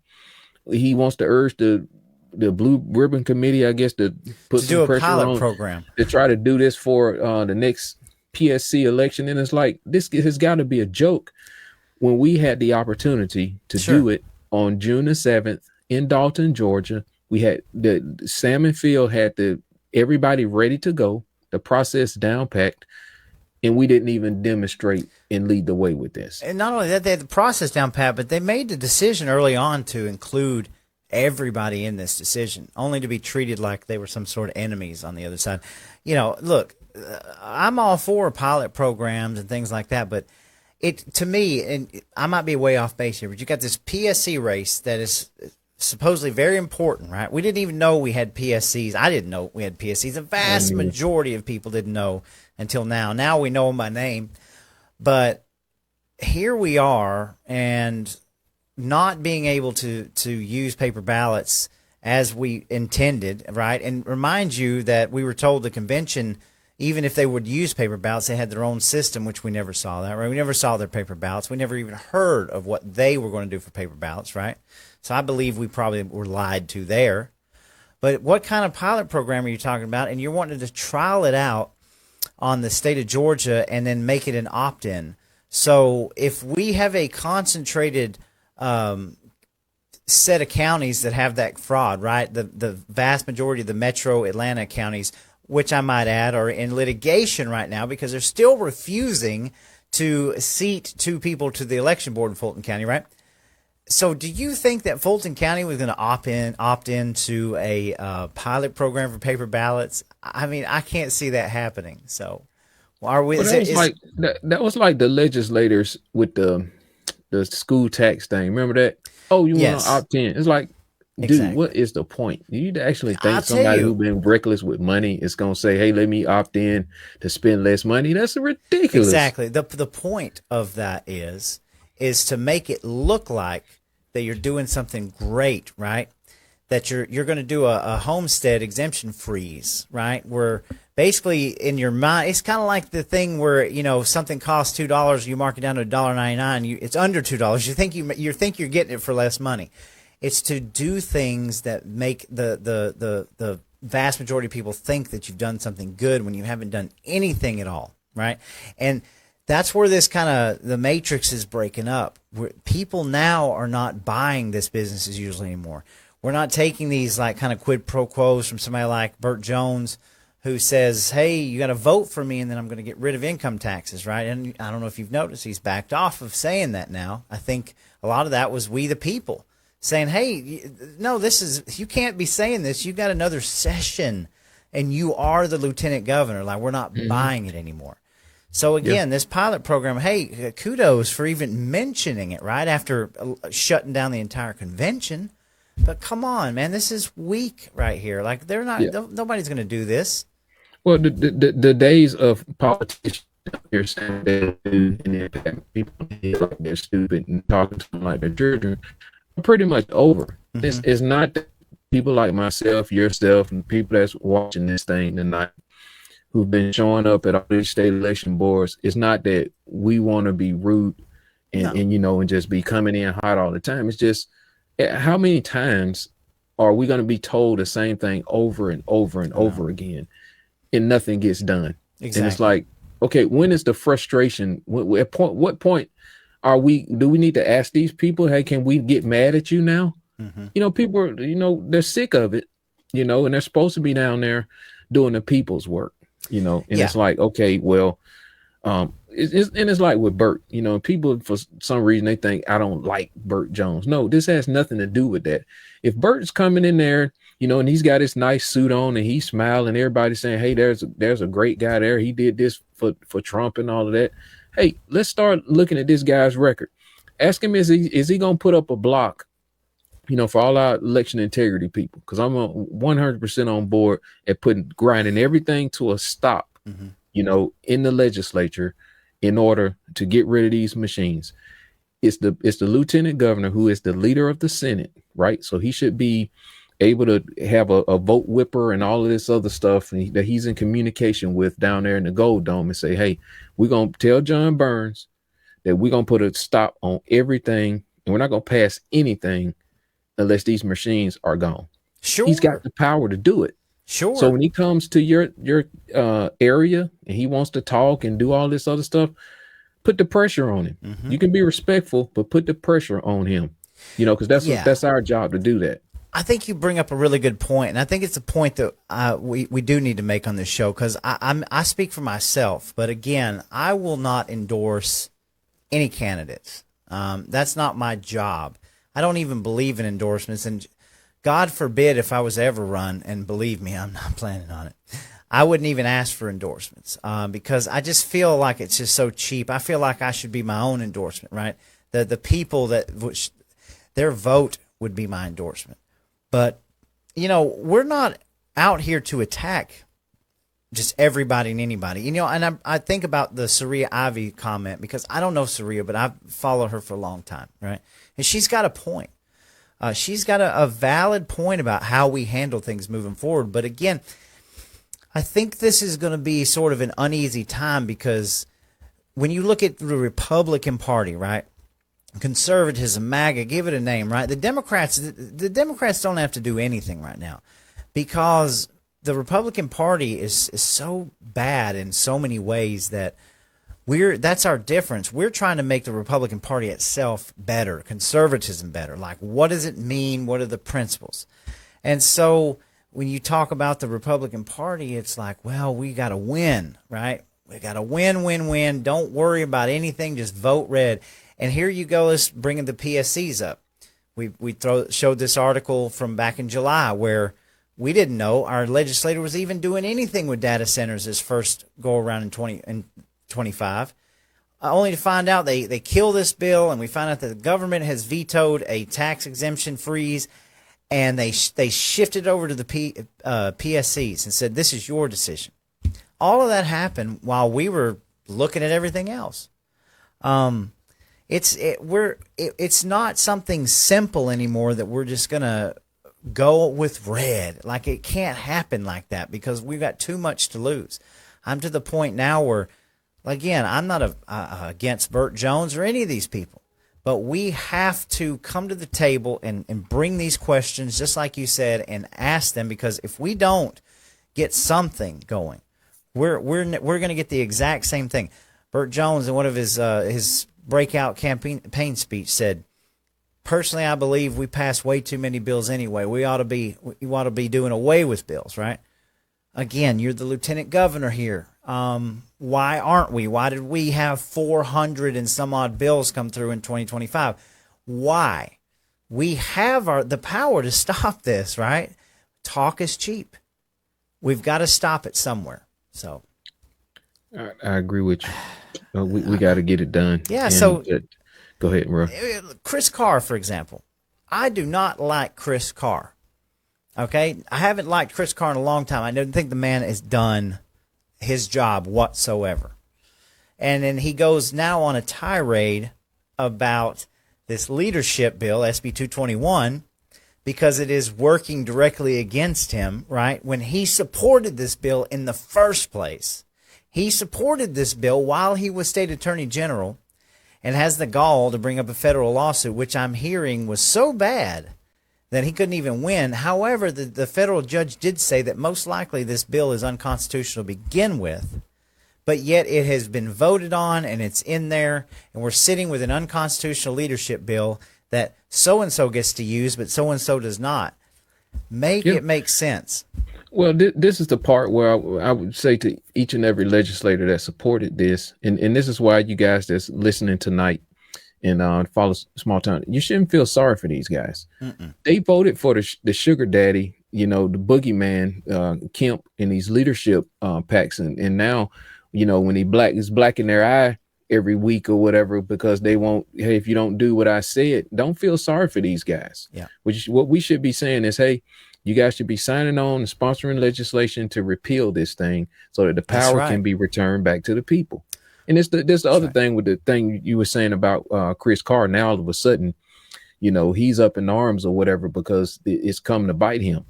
he wants to urge the blue ribbon committee, I guess, to put some pressure on program to try to do this for the next PSC election. And it's like, this has got to be a joke when we had the opportunity to do it on June the 7th in Dalton, Georgia. We had the Salmon Field had everybody ready to go, the process down packed, and we didn't even demonstrate and lead the way with this. And not only that, they had the process down pat, but they made the decision early on to include everybody in this decision, only to be treated like they were some sort of enemies on the other side. Look, I'm all for pilot programs and things like that, but to me, and I might be way off base here, but you got this PSC race that is supposedly very important, right? We didn't even know we had PSCs. I didn't know we had PSCs. The vast majority of people didn't know until now. Now we know them by name. But here we are, and not being able to use paper ballots as we intended, right? And remind you that we were told the convention, even if they would use paper ballots, they had their own system, which we never saw that, right? We never saw their paper ballots. We never even heard of what they were going to do for paper ballots, right? So I believe we probably were lied to there. But what kind of pilot program are you talking about? And you're wanting to trial it out on the state of Georgia and then make it an opt-in. So if we have a concentrated set of counties that have that fraud, right? The vast majority of the metro Atlanta counties, which I might add, are in litigation right now because they're still refusing to seat 2 people to the election board in Fulton County, right? So do you think that Fulton County was going to opt into a pilot program for paper ballots? I mean, I can't see that happening. So are we? That was like the legislators with the school tax thing. Remember that? Oh, you want to opt in? It's like, dude, what is the point? Do you actually think somebody who's been reckless with money is going to say, hey, let me opt in to spend less money? That's ridiculous. Exactly. The point of that is to make it look like that you're doing something great, right? That you're going to do a homestead exemption freeze, right? Where basically in your mind, it's kind of like the thing where, something costs $2, you mark it down to $1.99, it's under $2. You think you're getting it for less money. It's to do things that make the vast majority of people think that you've done something good when you haven't done anything at all, right? And that's where this kind of the matrix is breaking up. Where people now are not buying this business as usual anymore. We're not taking these like kind of quid pro quos from somebody like Burt Jones, who says, hey, you got to vote for me and then I'm going to get rid of income taxes, right? And I don't know if you've noticed, he's backed off of saying that now. I think a lot of that was we the people saying, hey, no, you can't be saying this. You got another session and you are the lieutenant governor. Like, we're not buying it anymore. So again, this pilot program, hey, kudos for even mentioning it right after shutting down the entire convention. But come on, man, this is weak right here. Like they're not, nobody's going to do this. Well, the days of politicians here saying they do and impact people like they're stupid and talking to them like they're children are pretty much over. It's not that people like myself, yourself, and people that's watching this thing tonight who've been showing up at all these state election boards. It's not that we want to be rude and and just be coming in hot all the time. It's just how many times are we going to be told the same thing over and over and over again, and nothing gets done? Exactly. And it's like, okay, when is the frustration? What point are we? Do we need to ask these people, hey, can we get mad at you now? People are, they're sick of it, and they're supposed to be down there doing the people's work, and it's like, okay, well, it's like with Burt, people for some reason they think I don't like Burt Jones. No, this has nothing to do with that. If Burt's coming in there, and he's got his nice suit on and he's smiling, everybody's saying, hey, there's a great guy there. He did this for Trump and all of that. Hey, let's start looking at this guy's record. Ask him, is he going to put up a block, for all our election integrity people? Because I'm 100% on board at grinding everything to a stop, in the legislature in order to get rid of these machines. It's the lieutenant governor who is the leader of the Senate, right? So he should be able to have a vote whipper and all of this other stuff that he's in communication with down there in the Gold Dome and say, hey, we're going to tell John Burns that we're going to put a stop on everything and we're not going to pass anything unless these machines are gone. Sure. He's got the power to do it. Sure. So when he comes to your area and he wants to talk and do all this other stuff, put the pressure on him. You can be respectful, but put the pressure on him, because that's our job to do that. I think you bring up a really good point, and I think it's a point that we do need to make on this show, because I speak for myself. But again, I will not endorse any candidates. That's not my job. I don't even believe in endorsements, and God forbid if I was to ever run, and believe me, I'm not planning on it, I wouldn't even ask for endorsements because I just feel like it's just so cheap. I feel like I should be my own endorsement, right? The people their vote would be my endorsement. But, we're not out here to attack just everybody and anybody. And I think about the Saria Ivy comment because I don't know Saria, but I've followed her for a long time, right? And she's got a point. She's got a valid point about how we handle things moving forward. But again, I think this is going to be sort of an uneasy time because when you look at the Republican Party, right? Conservatism, MAGA, give it a name, right? The Democrats don't have to do anything right now because the Republican Party is so bad in so many ways that that's our difference. We're trying to make the Republican Party itself better, conservatism better. Like, what does it mean? What are the principles? And so when you talk about the Republican Party, it's like, well, we got to win, right? We got to win. Don't worry about anything. Just vote red. And here you go, let's bring the PSCs up. We showed this article from back in July where we didn't know our legislator was even doing anything with data centers this first go around in 2025, only to find out they kill this bill, and we find out that the government has vetoed a tax exemption freeze, and they shifted over to the PSCs and said, this is your decision. All of that happened while we were looking at everything else. It's not something simple anymore that we're just gonna go with red. Like, it can't happen like that because we've got too much to lose. I'm to the point now where, again, I'm not against Burt Jones or any of these people, but we have to come to the table and bring these questions, just like you said, and ask them, because if we don't get something going, we're going to get the exact same thing. Burt Jones, in one of his breakout campaign speech, said, personally, I believe we pass way too many bills anyway. We ought to be doing away with bills, right? Again, you're the lieutenant governor here. Why aren't we? Why did we have 400 and some odd bills come through in 2025? Why? We have the power to stop this, right? Talk is cheap. We've got to stop it somewhere. So, I agree with you. We got to get it done. Yeah. And So go ahead, bro. Chris Carr, for example, I do not like Chris Carr. Okay, I haven't liked Chris Carr in a long time. I don't think the man has done his job whatsoever. And then he goes now on a tirade about this leadership bill, SB 221, because it is working directly against him, right? When he supported this bill in the first place, he supported this bill while he was state attorney general and has the gall to bring up a federal lawsuit, which I'm hearing was so bad that he couldn't even win. However, the federal judge did say that most likely this bill is unconstitutional to begin with, but yet it has been voted on and it's in there, and we're sitting with an unconstitutional leadership bill that so-and-so gets to use, but so-and-so does not. Make it make sense. Well, this is the part where I would say to each and every legislator that supported this, and this is why you guys that's listening tonight and follow Small Town, you shouldn't feel sorry for these guys. They voted for the sugar daddy, the boogeyman, Kemp, in these leadership packs, and now, when is black in their eye every week or whatever, because they won't, hey, if you don't do what I said, don't feel sorry for these guys. Yeah. What we should be saying is, hey, you guys should be signing on and sponsoring legislation to repeal this thing so that the power can be returned back to the people. And there's the other thing with the thing you were saying about Chris Carr. Now, all of a sudden, he's up in arms or whatever because it's coming to bite him.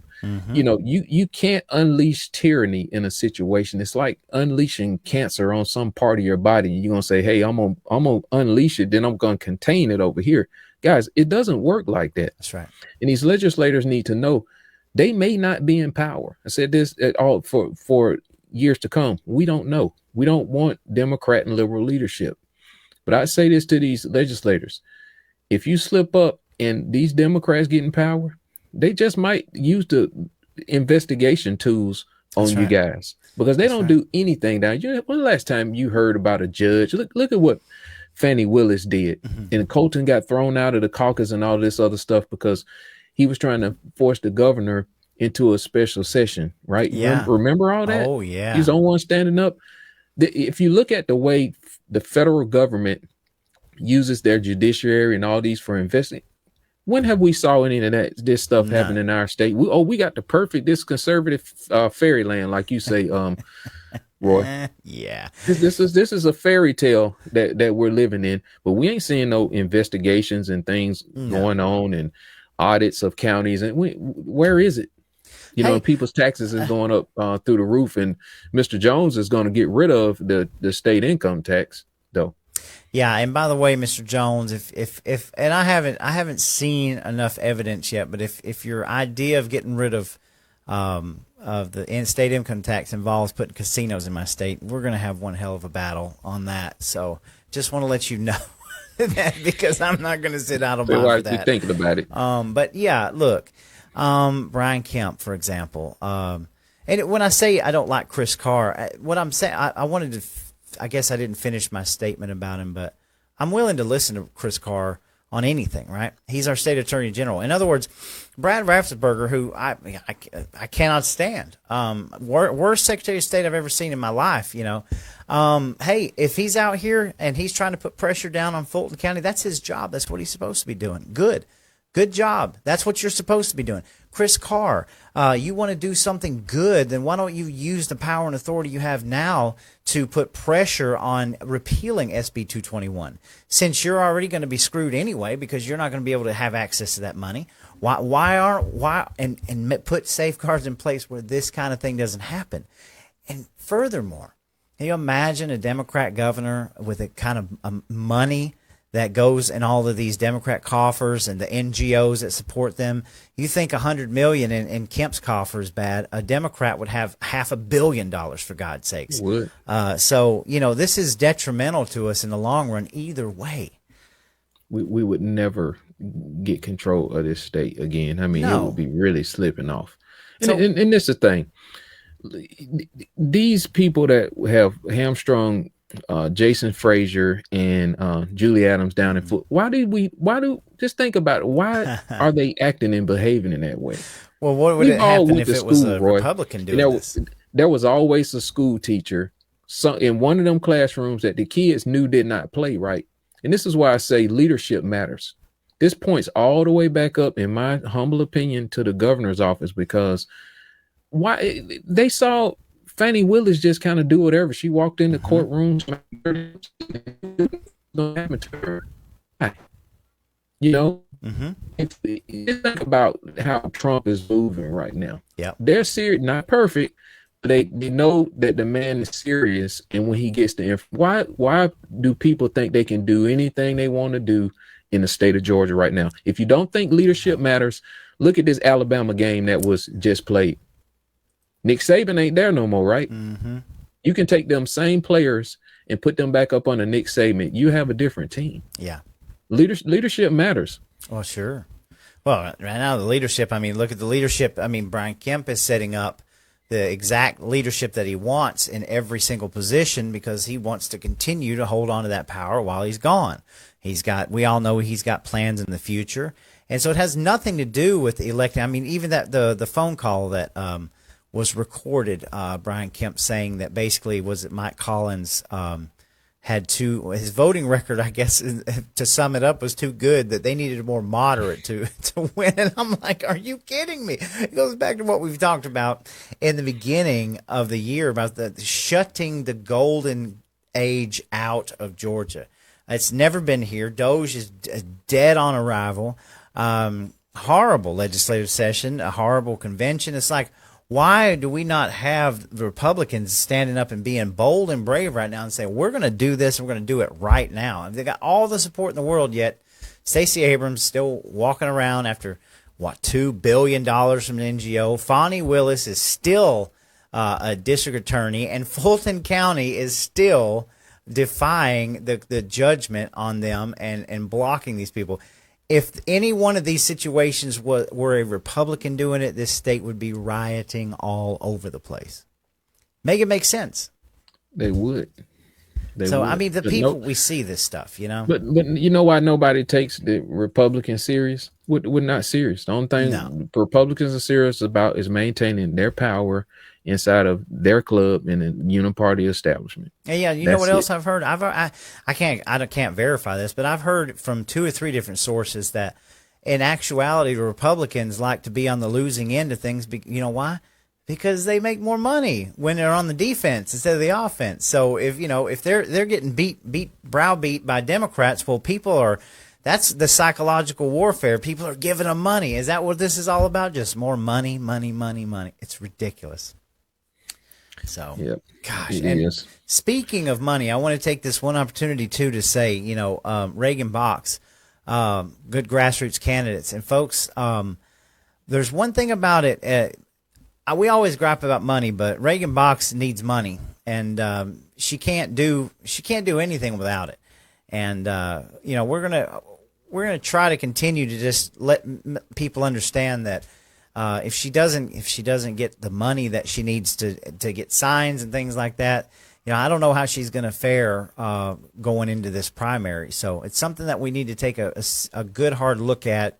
You can't unleash tyranny in a situation. It's like unleashing cancer on some part of your body. You're going to say, hey, I'm gonna unleash it, then I'm going to contain it over here. Guys, it doesn't work like that. That's right. And these legislators need to know they may not be in power. I said this at all for years to come. We don't know. We don't want Democrat and liberal leadership. But I say this to these legislators. If you slip up and these Democrats get in power, they just might use the investigation tools on you guys, because they don't do anything down. When the last time you heard about a judge? Look at what Fannie Willis did. And Colton got thrown out of the caucus and all this other stuff because he was trying to force the governor into a special session, right? Yeah. Remember all that? Oh, yeah. He's the only one standing up. If you look at the way the federal government uses their judiciary and all these for investing, when have we saw any of this stuff happen in our state? We got this conservative fairyland, like you say, Roy. Yeah. This is a fairy tale that we're living in, but we ain't seeing no investigations and things going on and audits of counties. And where is it? People's taxes is going up through the roof, and Mr. Jones is going to get rid of the state income tax, though. Yeah, and by the way, Mr. Jones, if and I haven't seen enough evidence yet, but if your idea of getting rid of the state income tax involves putting casinos in my state, we're going to have one hell of a battle on that. So just want to let you know that, because I'm not going to sit out on by for that. Thinking about it. But yeah, look. Brian Kemp, for example. And when I say I don't like Chris Carr, what I'm saying, I wanted to, I guess I didn't finish my statement about him, but I'm willing to listen to Chris Carr on anything, right? He's our state attorney general. In other words, Brad Raffensperger, who I cannot stand, worst secretary of state I've ever seen in my life, hey, if he's out here and he's trying to put pressure down on Fulton County, that's his job. That's what he's supposed to be doing. Good job. That's what you're supposed to be doing. Chris Carr, you want to do something good, then why don't you use the power and authority you have now to put pressure on repealing SB 221? Since you're already going to be screwed anyway, because you're not going to be able to have access to that money, why put safeguards in place where this kind of thing doesn't happen? And furthermore, can you imagine a Democrat governor with a kind of money that goes in all of these Democrat coffers and the NGOs that support them? You think $100 million in Kemp's coffer is bad? A Democrat would have $500 million, for God's sakes. Would. So this is detrimental to us in the long run either way. We would never get control of this state again. I mean, It would be really slipping off. And this is the thing. These people that have hamstrung Jason Frazier and Julie Adams down in foot. Just think about it. Why are they acting and behaving in that way? Well, what would it happen if it was a Republican doing this? There was always a school teacher in one of them classrooms that the kids knew did not play right. And this is why I say leadership matters. This points all the way back up, in my humble opinion, to the governor's office, because why they saw Fannie Willis just kind of do whatever. She walked in the courtroom. You know, think about how Trump is moving right now. Yeah, they're serious, not perfect. But they know that the man is serious, and when he gets the why do people think they can do anything they want to do in the state of Georgia right now? If you don't think leadership matters, look at this Alabama game that was just played. Nick Saban ain't there no more, right? You can take them same players and put them back up under Nick Saban. You have a different team. Yeah. Leadership matters. Well, sure. Well, right now the leadership, I mean, look at the leadership. I mean, Brian Kemp is setting up the exact leadership that he wants in every single position, because he wants to continue to hold on to that power while he's gone. We all know he's got plans in the future. And so it has nothing to do with electing. I mean, even that the phone call that was recorded, Brian Kemp saying that basically, was it Mike Collins had his voting record, I guess, to sum it up, was too good, that they needed a more moderate to win. And I'm like, are you kidding me? It goes back to what we've talked about in the beginning of the year about the shutting the golden age out of Georgia. It's never been here. Doge is dead on arrival. Horrible legislative session, a horrible convention. It's like, why do we not have the Republicans standing up and being bold and brave right now and saying, we're going to do this and we're going to do it right now? And they got all the support in the world, yet Stacey Abrams still walking around after, $2 billion from an NGO. Fannie Willis is still a district attorney, and Fulton County is still defying the judgment on them and blocking these people. If any one of these situations were a Republican doing it, this state would be rioting all over the place. Make it make sense. They would. I mean, we see this stuff, you know. But you know why nobody takes the Republicans serious? We're not serious. The only thing Republicans are serious about is maintaining their power inside of their club and the uniparty establishment. Yeah, you know what else I've heard? I can't verify this, but I've heard from 2 or 3 different sources that in actuality the Republicans like to be on the losing end of things. You know why? Because they make more money when they're on the defense instead of the offense. So if they're getting browbeat by Democrats, well, that's the psychological warfare. People are giving them money. Is that what this is all about? Just more money, money, money, money. It's ridiculous. So, yep, gosh. And speaking of money, I want to take this one opportunity too to say, Reagan Box, good grassroots candidates. And folks, there's one thing about it. We always gripe about money, but Reagan Box needs money, and she can't do anything without it. And we're gonna try to continue to just let people understand that. If she doesn't get the money that she needs to get signs and things like that, I don't know how she's going to fare going into this primary. So it's something that we need to take a good hard look at.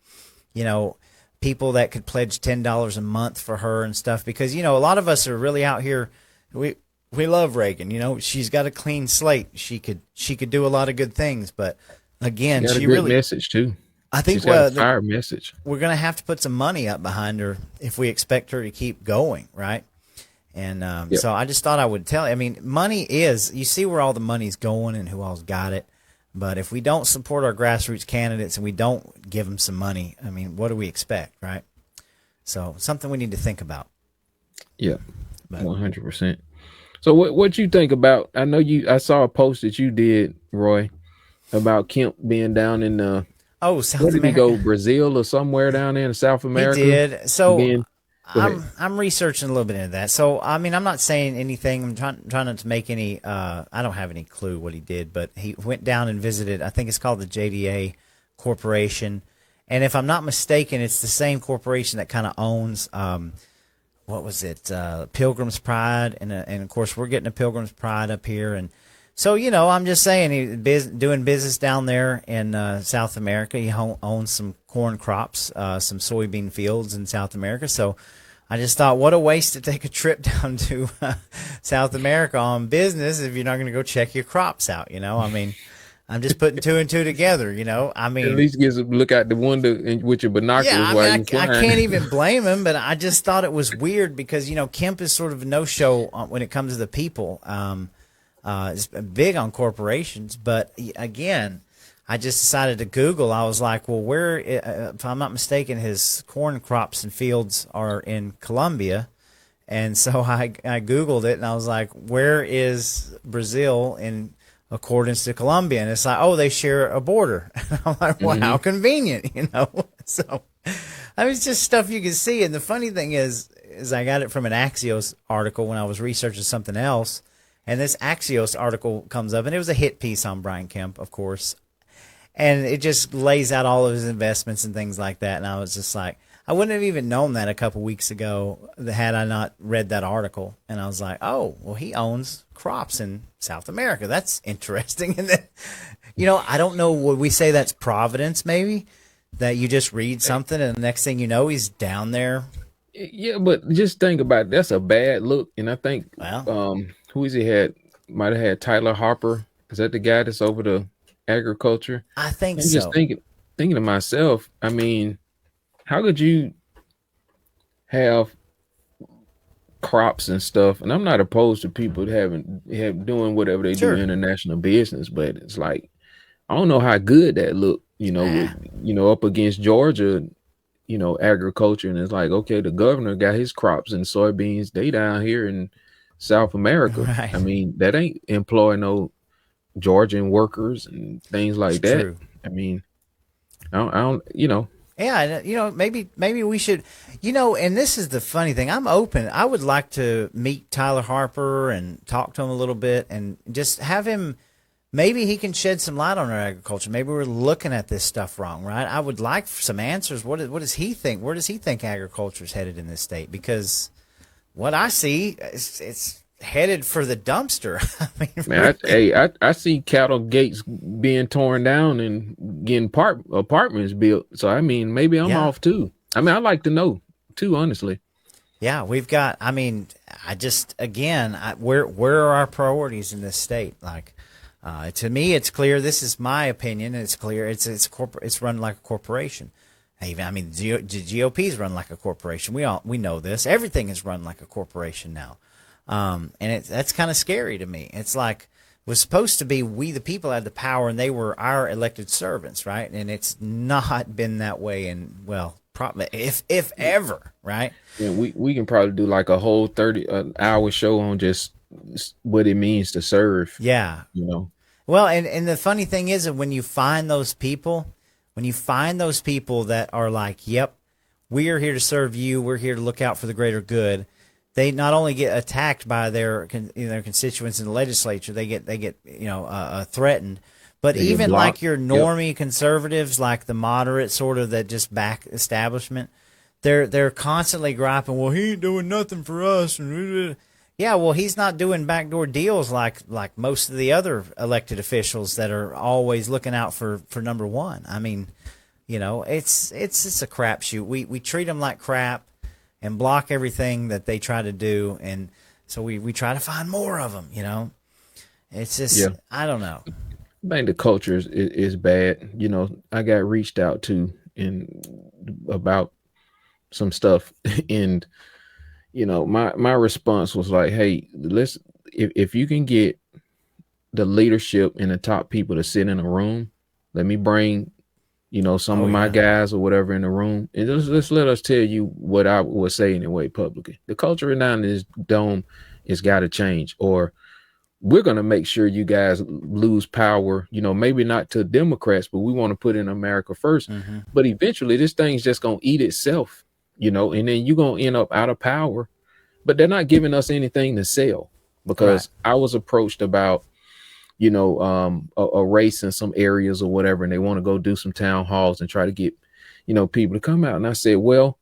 People that could pledge $10 a month for her and stuff, because a lot of us are really out here. We love Reagan. She's got a clean slate. She could do a lot of good things, but again, she really message too. I think fire message. We're going to have to put some money up behind her if we expect her to keep going, right? And so I just thought I would tell you. I mean, money is, you see where all the money's going and who all's got it. But if we don't support our grassroots candidates and we don't give them some money, I mean, what do we expect, right? So something we need to think about. Yeah, 100%. So what you think about? I saw a post that you did, Roy, about Kemp being down in South America. Did he go, Brazil or somewhere down there in South America? He did. So I'm researching a little bit into that. So I mean, I'm not saying anything. I'm trying not to make any. I don't have any clue what he did, but he went down and visited. I think it's called the JDA Corporation, and if I'm not mistaken, it's the same corporation that kind of owns. What was it? Pilgrim's Pride, and of course we're getting a Pilgrim's Pride up here, and so I'm just saying he's doing business down there in South America. He owns some corn crops, some soybean fields in South America. So I just thought, what a waste to take a trip down to South America on business if you're not going to go check your crops out. I mean, I'm just putting two and two together. I At mean, least get a look out the window with your binoculars yeah, I while mean, you're I flying. can't even blame him, but I just thought it was weird because Kemp is sort of a no-show when it comes to the people. It's big on corporations, but again, I just decided to Google. I was like, well, where, if I'm not mistaken, his corn crops and fields are in Colombia. And so I Googled it and I was like, where is Brazil in accordance to Colombia? And it's like, oh, they share a border. And I'm like, well, how convenient, So I mean, it's just stuff you can see. And the funny thing is I got it from an Axios article when I was researching something else. And this Axios article comes up, and it was a hit piece on Brian Kemp, of course. And it just lays out all of his investments and things like that. And I was just like, I wouldn't have even known that a couple weeks ago had I not read that article. And I was like, oh, well, he owns crops in South America. That's interesting. And then, I don't know, would we say that's providence maybe? That you just read something and the next thing you know, he's down there. Yeah, but just think about it. That's a bad look. And I think, Well, who is he had? Might have had Tyler Harper. Is that the guy that's over the agriculture? I think I'm so. just thinking to myself, I mean, how could you have crops and stuff? And I'm not opposed to people doing whatever they Sure. do international business, but it's like, I don't know how good that look, up against Georgia, agriculture. And it's like, okay, the governor got his crops and soybeans, they down here in South America. Right. I mean, that ain't employ no Georgian workers and things like It's that. true. I mean, I don't. Yeah, maybe we should, and this is the funny thing. I'm open. I would like to meet Tyler Harper and talk to him a little bit and just have him, maybe he can shed some light on our agriculture. Maybe we're looking at this stuff wrong, right? I would like some answers. What does he think? Where does he think agriculture is headed in this state? Because what I see, it's headed for the dumpster. I mean, Man, I see cattle gates being torn down and getting apartments built. So I mean, maybe I'm off too. I mean, I'd like to know too, honestly. Yeah, we've got. I mean, where are our priorities in this state? Like, to me, it's clear. This is my opinion, and it's clear. It's run like a corporation. Even, I mean, the GOP's run like a corporation. We know this. Everything is run like a corporation now. And that's kind of scary to me. It's like, it was supposed to be we the people had the power and they were our elected servants, right? And it's not been that way in, well, probably if ever, right? Yeah, we can probably do like a whole 30-hour show on just what it means to serve. Yeah. Well, and the funny thing is that when you find those people that are like, yep, we are here to serve you, we're here to look out for the greater good, they not only get attacked by their constituents in the legislature, they get threatened, but They get even blocked. like your normie conservatives, like the moderate sort of that just back establishment, they're constantly griping, well, he ain't doing nothing for us. Yeah, well, he's not doing backdoor deals like most of the other elected officials that are always looking out for number one. I mean, it's a crapshoot. We treat them like crap and block everything that they try to do, and so we try to find more of them. It's just I don't know. I think the culture is bad. I got reached out to about some stuff, and my response was like, hey, if you can get the leadership and the top people to sit in a room, let me bring some of my guys or whatever in the room, and just let us tell you what I was saying anyway publicly. The culture down in this dome has got to change, or we're going to make sure you guys lose power, maybe not to Democrats, but we want to put in America first. Mm-hmm. But eventually this thing's just going to eat itself, and then you're going to end up out of power. But they're not giving us anything to sell, because I was approached about a race in some areas or whatever, and they want to go do some town halls and try to get, people to come out. And I said, well,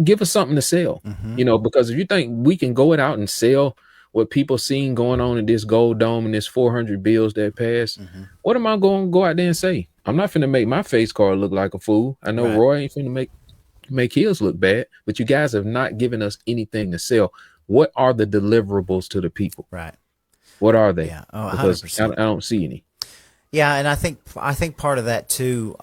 give us something to sell, because if you think we can go out and sell what people seen going on in this gold dome and this 400 bills that passed, what am I going to go out there and say? I'm not finna make my face card look like a fool. I know Roy ain't finna make make his look bad, but you guys have not given us anything to sell. What are the deliverables to the people? Right. What are they? Yeah. Oh, because 100%. I don't see any. Yeah, and I think part of that too,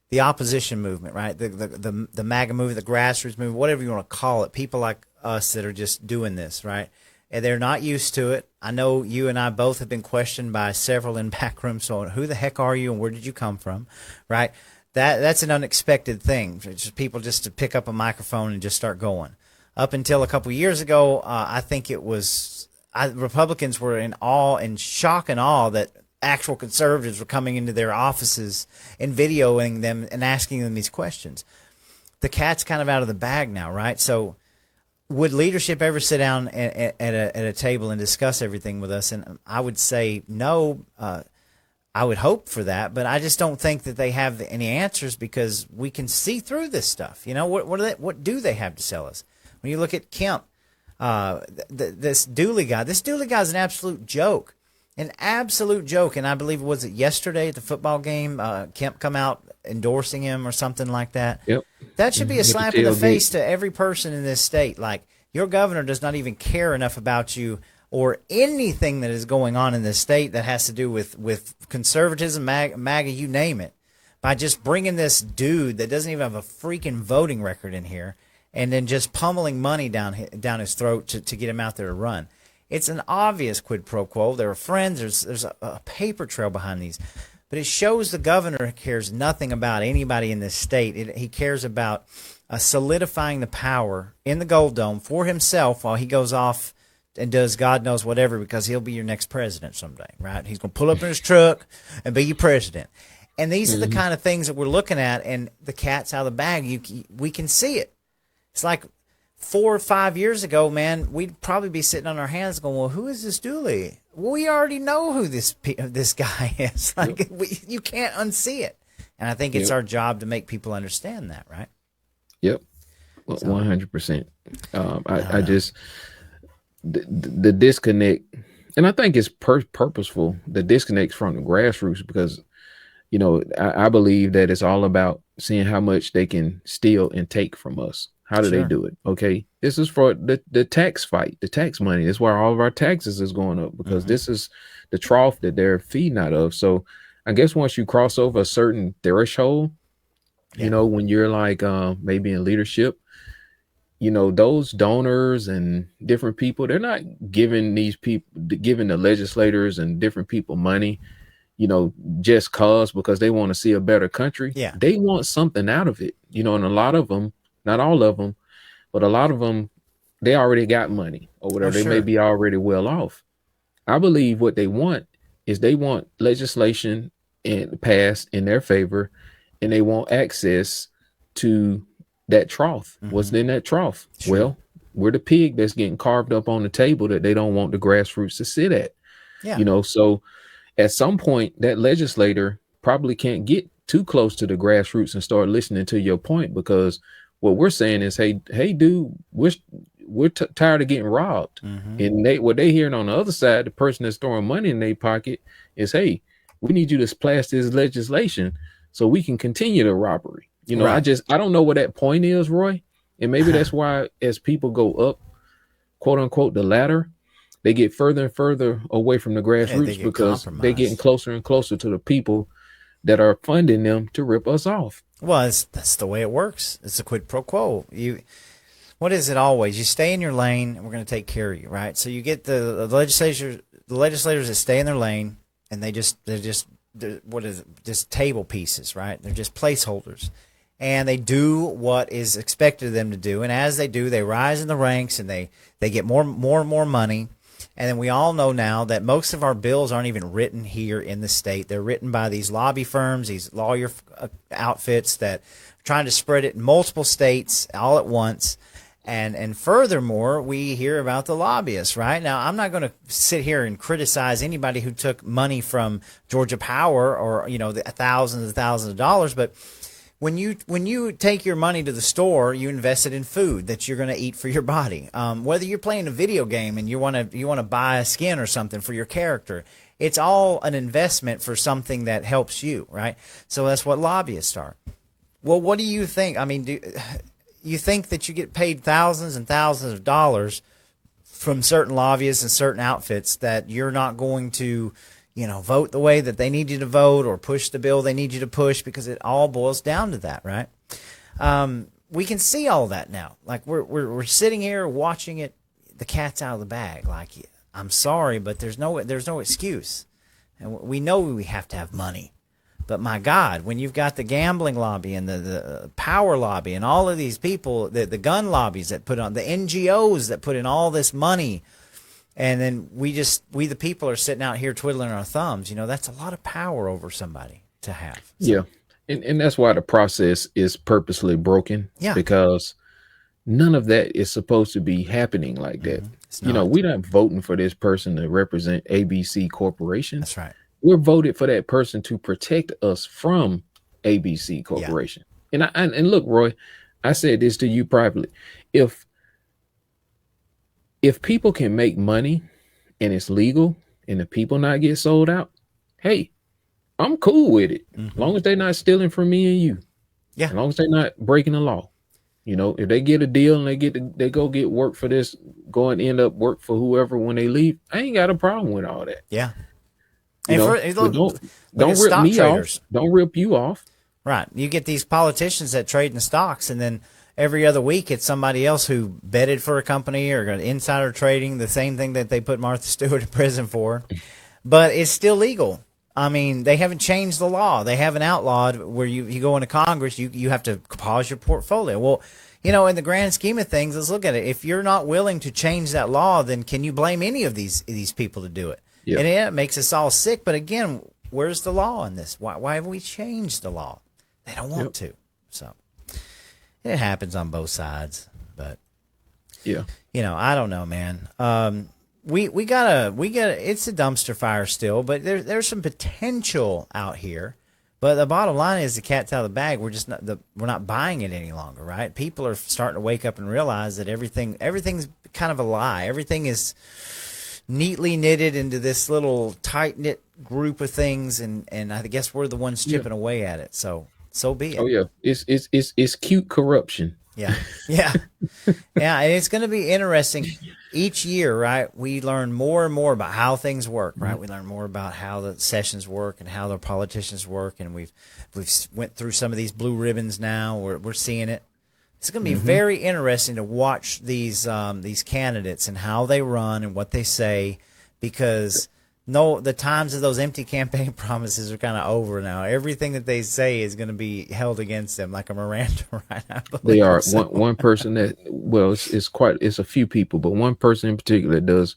the opposition movement, right? The MAGA movement, the grassroots movement, whatever you want to call it. People like us that are just doing this, right? And they're not used to it. I know you and I both have been questioned by several in back rooms on who the heck are you and where did you come from, right? That's an unexpected thing. It's just people just to pick up a microphone and just start going. Up until a couple of years ago, I think it was Republicans were in shock and awe that actual conservatives were coming into their offices and videoing them and asking them these questions. The cat's kind of out of the bag now, right? So would leadership ever sit down at a table and discuss everything with us? And I would say no. I would hope for that, but I just don't think that they have any answers because we can see through this stuff. You know, what do they have to sell us? When you look at Kemp, this Dooley guy's an absolute joke. An absolute joke, and I believe was it yesterday at the football game, Kemp come out endorsing him or something like that. Yep. That should be a slap in the face to every person in this state. Like, your governor does not even care enough about you or anything that is going on in this state that has to do with conservatism, MAGA, you name it, by just bringing this dude that doesn't even have a freaking voting record in here and then just pummeling money down his throat to get him out there to run. It's an obvious quid pro quo. There are friends. There's a paper trail behind these. But it shows the governor cares nothing about anybody in this state. He cares about solidifying the power in the Gold Dome for himself while he goes off and does God knows whatever because he'll be your next president someday, right? He's going to pull up in his truck and be your president. And these are the kind of things that we're looking at, and the cat's out of the bag. We can see it. It's like 4 or 5 years ago, man, we'd probably be sitting on our hands going, well, who is this Dooley? Well, we already know who this guy is. Like, you can't unsee it. And I think it's our job to make people understand that, right? Yep. 100%. I just, the disconnect, and I think it's purposeful, the disconnect from the grassroots, because, you know, I believe that it's all about seeing how much they can steal and take from us. How do they do it? Okay. This is for the tax fight, the tax money. That's why all of our taxes is going up, because this is the trough that they're feeding out of. So I guess once you cross over a certain threshold, you know, when you're like maybe in leadership, you know, those donors and different people, they're not giving giving the legislators and different people money, you know, just because they want to see a better country. Yeah. They want something out of it, you know, and a lot of them, not all of them, but a lot of them, they already got money or whatever. They may be already well off. I believe what they want is they want legislation passed in their favor, and they want access to that trough. What's in that trough? Well, we're the pig that's getting carved up on the table that they don't want the grassroots to sit at. Yeah. You know, so at some point that legislator probably can't get too close to the grassroots and start listening to your point, because what we're saying is, hey, dude, we're tired of getting robbed. And what they hearing on the other side, the person that's throwing money in their pocket, is, hey, we need you to pass this legislation so we can continue the robbery. You know, I don't know what that point is, Roy. And maybe that's why as people go up, quote unquote, the ladder, they get further and further away from the grassroots because they're getting closer and closer to the people that are funding them to rip us off. Well, that's the way it works. It's a quid pro quo. What is it always? You stay in your lane, and we're going to take care of you, right? So you get the legislators that stay in their lane, and they're just table pieces, right? They're just placeholders, and they do what is expected of them to do. And as they do, they rise in the ranks, and they get more and more money. And then we all know now that most of our bills aren't even written here in the state. They're written by these lobby firms, these lawyer outfits that are trying to spread it in multiple states all at once. And furthermore, we hear about the lobbyists, right? Now, I'm not going to sit here and criticize anybody who took money from Georgia Power or, you know, the thousands and thousands of dollars, but when you take your money to the store, you invest it in food that you're going to eat for your body. Whether you're playing a video game and you want to buy a skin or something for your character, it's all an investment for something that helps you, right? So that's what lobbyists are. Well, what do you think? I mean, do you think that you get paid thousands and thousands of dollars from certain lobbyists and certain outfits that you're not going to, vote the way that they need you to vote or push the bill they need you to push, because it all boils down to that, right? We can see all that now. Like we're sitting here watching it. The cat's out of the bag. Like, I'm sorry, but there's no excuse. And we know we have to have money. But my God, when you've got the gambling lobby and the power lobby and all of these people, the gun lobbies that put on, the NGOs that put in all this money, and then we the people are sitting out here twiddling our thumbs, that's a lot of power over somebody to have. So, Yeah. And that's why the process is purposely broken. Yeah. Because none of that is supposed to be happening like that. It's not. We're not voting for this person to represent ABC Corporation. That's right. We're voted for that person to protect us from ABC Corporation. Yeah. And look, Roy, I said this to you privately. If people can make money and it's legal and the people not get sold out, hey, I'm cool with it. As long as they're not stealing from me and you. Yeah. As long as they're not breaking the law. If they get a deal and they go get work for this, go and end up work for whoever when they leave, I ain't got a problem with all that. Yeah. Don't rip me off. Don't rip you off. Right. You get these politicians that trade in stocks, and then every other week it's somebody else who betted for a company or got insider trading, the same thing that they put Martha Stewart in prison for. But it's still legal. I mean, they haven't changed the law. They haven't outlawed where you go into Congress, you have to pause your portfolio. Well, in the grand scheme of things, let's look at it. If you're not willing to change that law, then can you blame any of these people to do it? Yep. And it makes us all sick. But again, where's the law in this? Why haven't we changed the law? They don't want to. So it happens on both sides. But yeah, I don't know, man. We gotta it's a dumpster fire still, but there's some potential out here. But the bottom line is the cat's out of the bag. We're not buying it any longer, right? People are starting to wake up and realize that everything's kind of a lie. Everything is neatly knitted into this little tight knit group of things, and I guess we're the ones chipping away at it. So be it. Oh yeah, it's cute corruption. Yeah. And it's going to be interesting each year, right? We learn more and more about how things work, right? We learn more about how the sessions work and how the politicians work, and we've went through some of these blue ribbons now. We're seeing it. It's going to be very interesting to watch these candidates and how they run and what they say, because the times of those empty campaign promises are kind of over now. Everything that they say is going to be held against them, like a Miranda right now. They are. One person that, well, it's a few people, but one person in particular does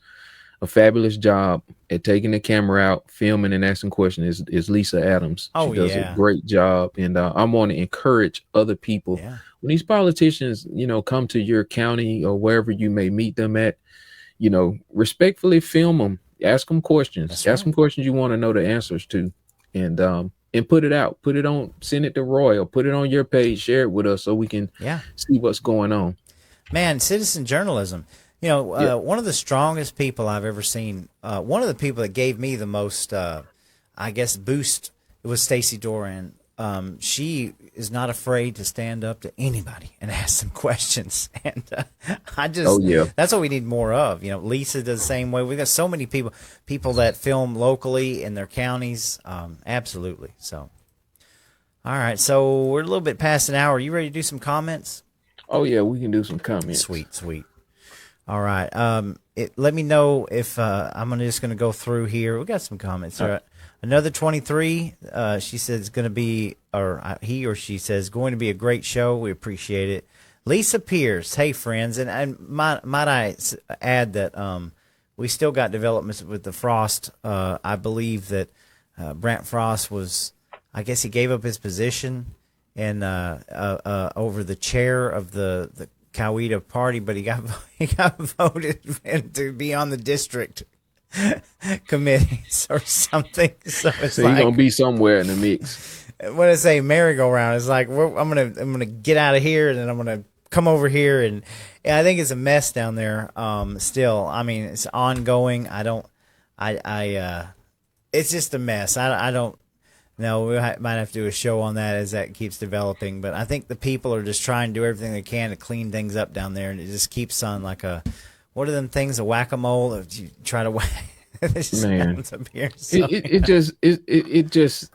a fabulous job at taking the camera out, filming and asking questions is Lisa Adams. She does a great job. And I want to encourage other people. Yeah. When these politicians, come to your county or wherever you may meet them at, respectfully film them. Ask them questions. That's Ask them questions you want to know the answers to, and put it out. Put it on. Send it to Roy or put it on your page. Share it with us so we can see what's going on. Man, citizen journalism. One of the strongest people I've ever seen. One of the people that gave me the most, boost. It was Stacey Doran. She is not afraid to stand up to anybody and ask them questions. And that's what we need more of. Lisa does the same way. We've got so many people that film locally in their counties. Absolutely. So, all right. So we're a little bit past an hour. Are you ready to do some comments? Oh yeah, we can do some comments. Sweet. All right. Let me know if I'm just going to go through here. We got some comments. All right. Another 23, she says going to be, or he or she says going to be a great show. We appreciate it. Lisa Pierce, hey friends, and might I add that we still got developments with the Frost. I believe that Brant Frost I guess he gave up his position and over the chair of the Coweta party, but he got voted to be on the district committees or something. So he's gonna be somewhere in the mix. When I say merry-go-round, it's like I'm gonna get out of here and then I'm gonna come over here, and I think it's a mess down there. Still, I mean, it's ongoing. It's just a mess. No, we might have to do a show on that as that keeps developing. But I think the people are just trying to do everything they can to clean things up down there, and it just keeps on like a, what are them things, a whack-a-mole? That you try to whack. This just happens up here. So. It just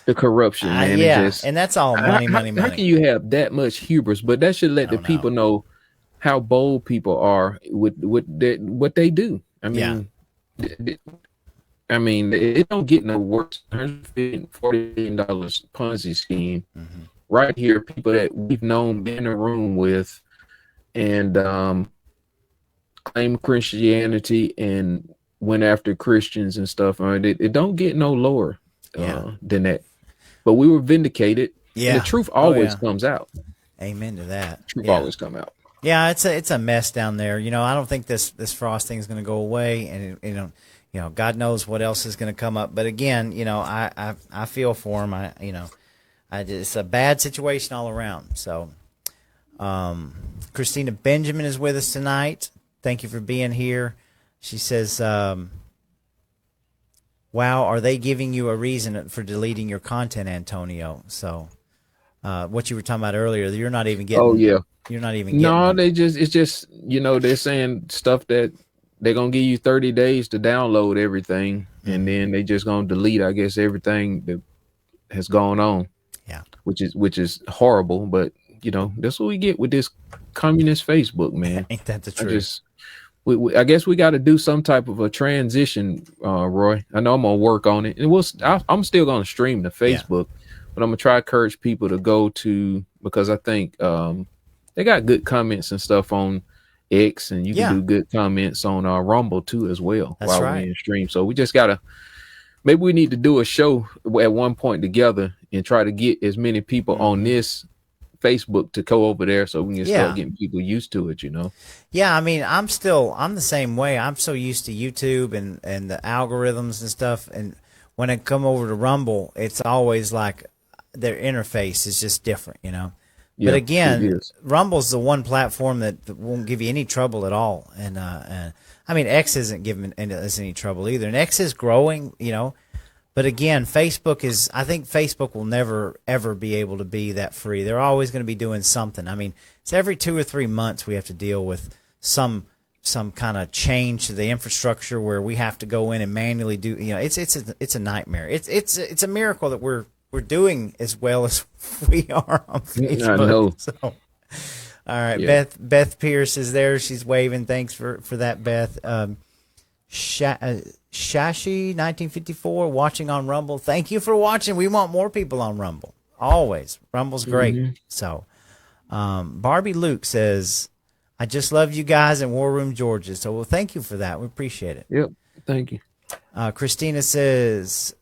the corruption, man. Yeah, it just, and that's all money. How can you have that much hubris? But that should let the people know how bold people are with what they do. I mean, it don't get no worse. $140 million Ponzi scheme, right here. People that we've known, been in a room with, and claim Christianity and went after Christians and stuff. I mean, it don't get no lower than that. But we were vindicated. Yeah, and the truth always comes out. Amen to that. Truth always come out. Yeah, it's a mess down there. You know, I don't think this Frost thing is going to go away, and you know, God knows what else is going to come up. But again, you know, I feel for him. It's a bad situation all around. So, Christina Benjamin is with us tonight. Thank you for being here. She says, "Wow, are they giving you a reason for deleting your content, Antonio?" So, what you were talking about earlier, you're not even getting. Oh yeah. You're not even getting. No, it's just, you know, they're saying stuff that they're going to give you 30 days to download everything. And then they just going to delete, I guess, everything that has gone on. Yeah. Which is horrible. But, you know, that's what we get with this communist Facebook, man. Ain't that the truth? I guess we got to do some type of a transition, Roy. I know I'm going to work on it. And I'm still going to stream to Facebook. But I'm going to try to encourage people to go to, because I think they got good comments and stuff on X, and you can do good comments on Rumble too as well. That's while we're in stream. So we just gotta, maybe we need to do a show at one point together and try to get as many people on this Facebook to go over there so we can start getting people used to it, you know? Yeah, I mean, I'm the same way. I'm so used to YouTube and the algorithms and stuff, and when I come over to Rumble, it's always like their interface is just different, you know? But again, Rumble's the one platform that won't give you any trouble at all. And I mean, X isn't giving us any trouble either. And X is growing, you know. But again, I think Facebook will never, ever be able to be that free. They're always going to be doing something. I mean, it's every 2 or 3 months we have to deal with some kind of change to the infrastructure where we have to go in and manually do, you know, it's a nightmare. It's a miracle that we're doing as well as we are on Facebook. I know. So, all right, Beth Pierce is there. She's waving. Thanks for that, Beth. Shashi 1954 watching on Rumble. Thank you for watching. We want more people on Rumble. Always. Rumble's great. So, Barbie Luke says, "I just love you guys in War Room Georgia." So, well, thank you for that. We appreciate it. Yep. Thank you. Christina says,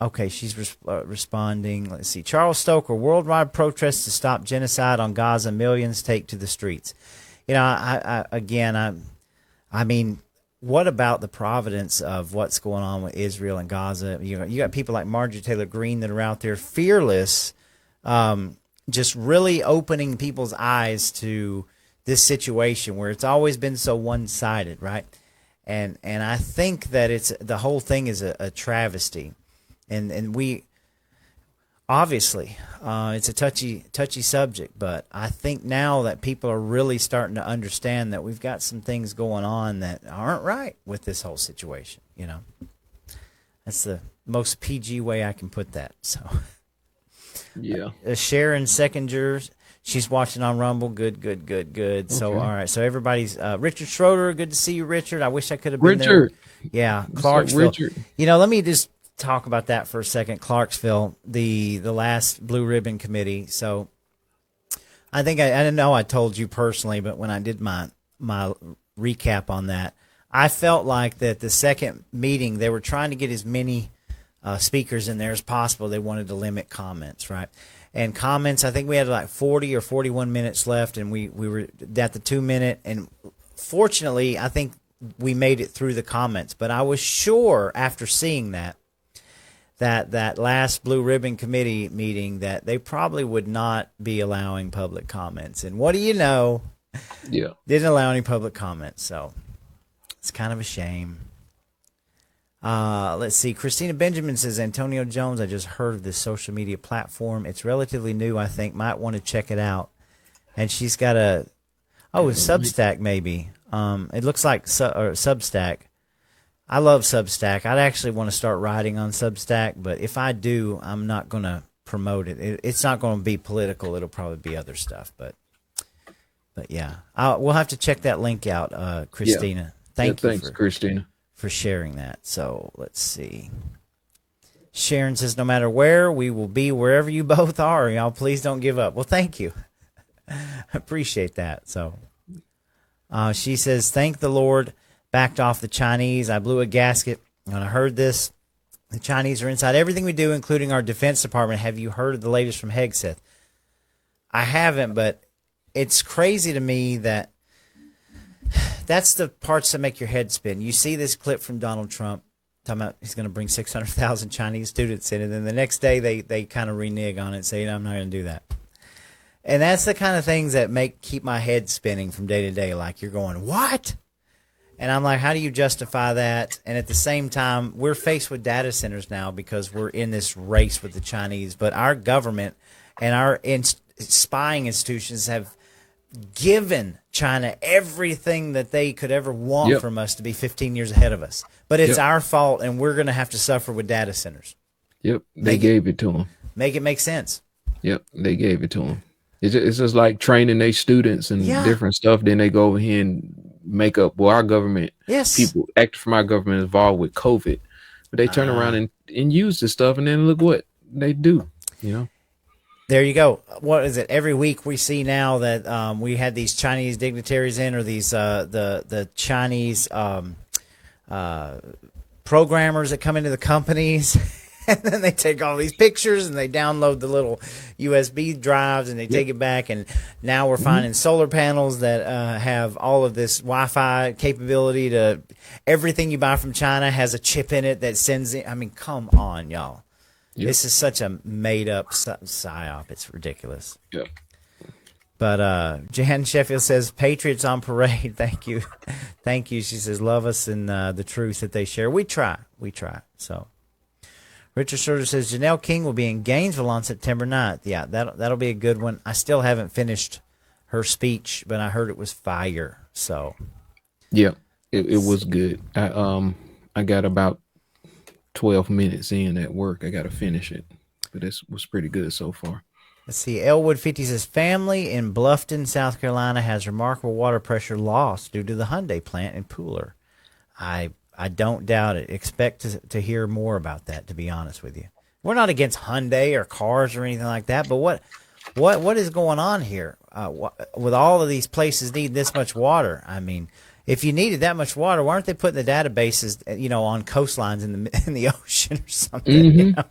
okay, she's responding. Let's see. Charles Stoker, worldwide protests to stop genocide on Gaza. Millions take to the streets. You know, I mean, what about the providence of what's going on with Israel and Gaza? You know, you got people like Marjorie Taylor Greene that are out there fearless, just really opening people's eyes to this situation where it's always been so one-sided, right? And I think that the whole thing is a travesty. And we obviously it's a touchy subject, but I think now that people are really starting to understand that we've got some things going on that aren't right with this whole situation. You know, that's the most PG way I can put that. So, yeah. Sharon Seconder, she's watching on Rumble. Good. Okay. So, all right. So everybody's Richard Schroeder. Good to see you, Richard. I wish I could have been there. Yeah, Clarksville. Richard? You know, let me just talk about that for a second. Clarksville, the last Blue Ribbon Committee. So I think I didn't know I told you personally, but when I did my recap on that, I felt like that the second meeting they were trying to get as many speakers in there as possible. They wanted to limit comments, right? And comments, I think we had like 40 or 41 minutes left, and we were at the 2-minute. And fortunately, I think we made it through the comments. But I was sure after seeing that last Blue Ribbon Committee meeting that they probably would not be allowing public comments. And what do you know? Yeah. Didn't allow any public comments. So it's kind of a shame. Let's see. Christina Benjamin says, Antonio Jones, I just heard of this social media platform. It's relatively new, I think. Might want to check it out. And she's got a Substack maybe. It looks like Substack. I love Substack. I'd actually want to start writing on Substack, but if I do, I'm not going to promote it. It's not going to be political. It'll probably be other stuff, but yeah, we'll have to check that link out, Christina. Thanks, Christina, for sharing that. So let's see. Sharon says, no matter where, we will be wherever you both are. Y'all, please don't give up. Well, thank you. I appreciate that. So she says, thank the Lord, backed off the Chinese. I blew a gasket when I heard this. The Chinese are inside everything we do, including our Defense Department. Have you heard of the latest from Hegseth? I haven't, but it's crazy to me that that's the parts that make your head spin. You see this clip from Donald Trump talking about he's going to bring 600,000 Chinese students in, and then the next day they kind of renege on it and say, no, I'm not going to do that. And that's the kind of things that keep my head spinning from day to day. Like, you're going, what? And I'm like, how do you justify that? And at the same time, we're faced with data centers now because we're in this race with the Chinese. But our government and our spying institutions have given China everything that they could ever want from us to be 15 years ahead of us. But it's our fault, and we're going to have to suffer with data centers. Yep, they gave it to them. Make it make sense. Yep, they gave it to them. It's just like training their students and different stuff. Then they go over here and make up. Well, our government, people active from our government involved with COVID, but they turn around and use this stuff, and then look what they do. You know. There you go. What is it? Every week we see now that we had these Chinese dignitaries in, or these the Chinese programmers that come into the companies, and then they take all these pictures and they download the little USB drives and they take it back. And now we're finding solar panels that have all of this Wi-Fi capability. To everything you buy from China has a chip in it that sends it. I mean, come on, y'all. Yep. This is such a made-up psyop. It's ridiculous. Yep. But Jan Sheffield says, Patriots on parade. Thank you. Thank you. She says, love us and the truth that they share. We try. So Richard Schroeder says, Janelle King will be in Gainesville on September 9th. Yeah, that'll be a good one. I still haven't finished her speech, but I heard it was fire. So yeah, it was good. I got about 12 minutes in at work. I got to finish it, but it was pretty good so far. Let's see. Elwood 50 says, family in Bluffton, South Carolina has remarkable water pressure loss due to the Hyundai plant in Pooler. I don't doubt it. Expect to hear more about that, to be honest with you. We're not against Hyundai or cars or anything like that, but what is going on here? With all of these places need this much water, I mean, if you needed that much water, why aren't they putting the databases, on coastlines in the ocean or something? Mm-hmm. You know?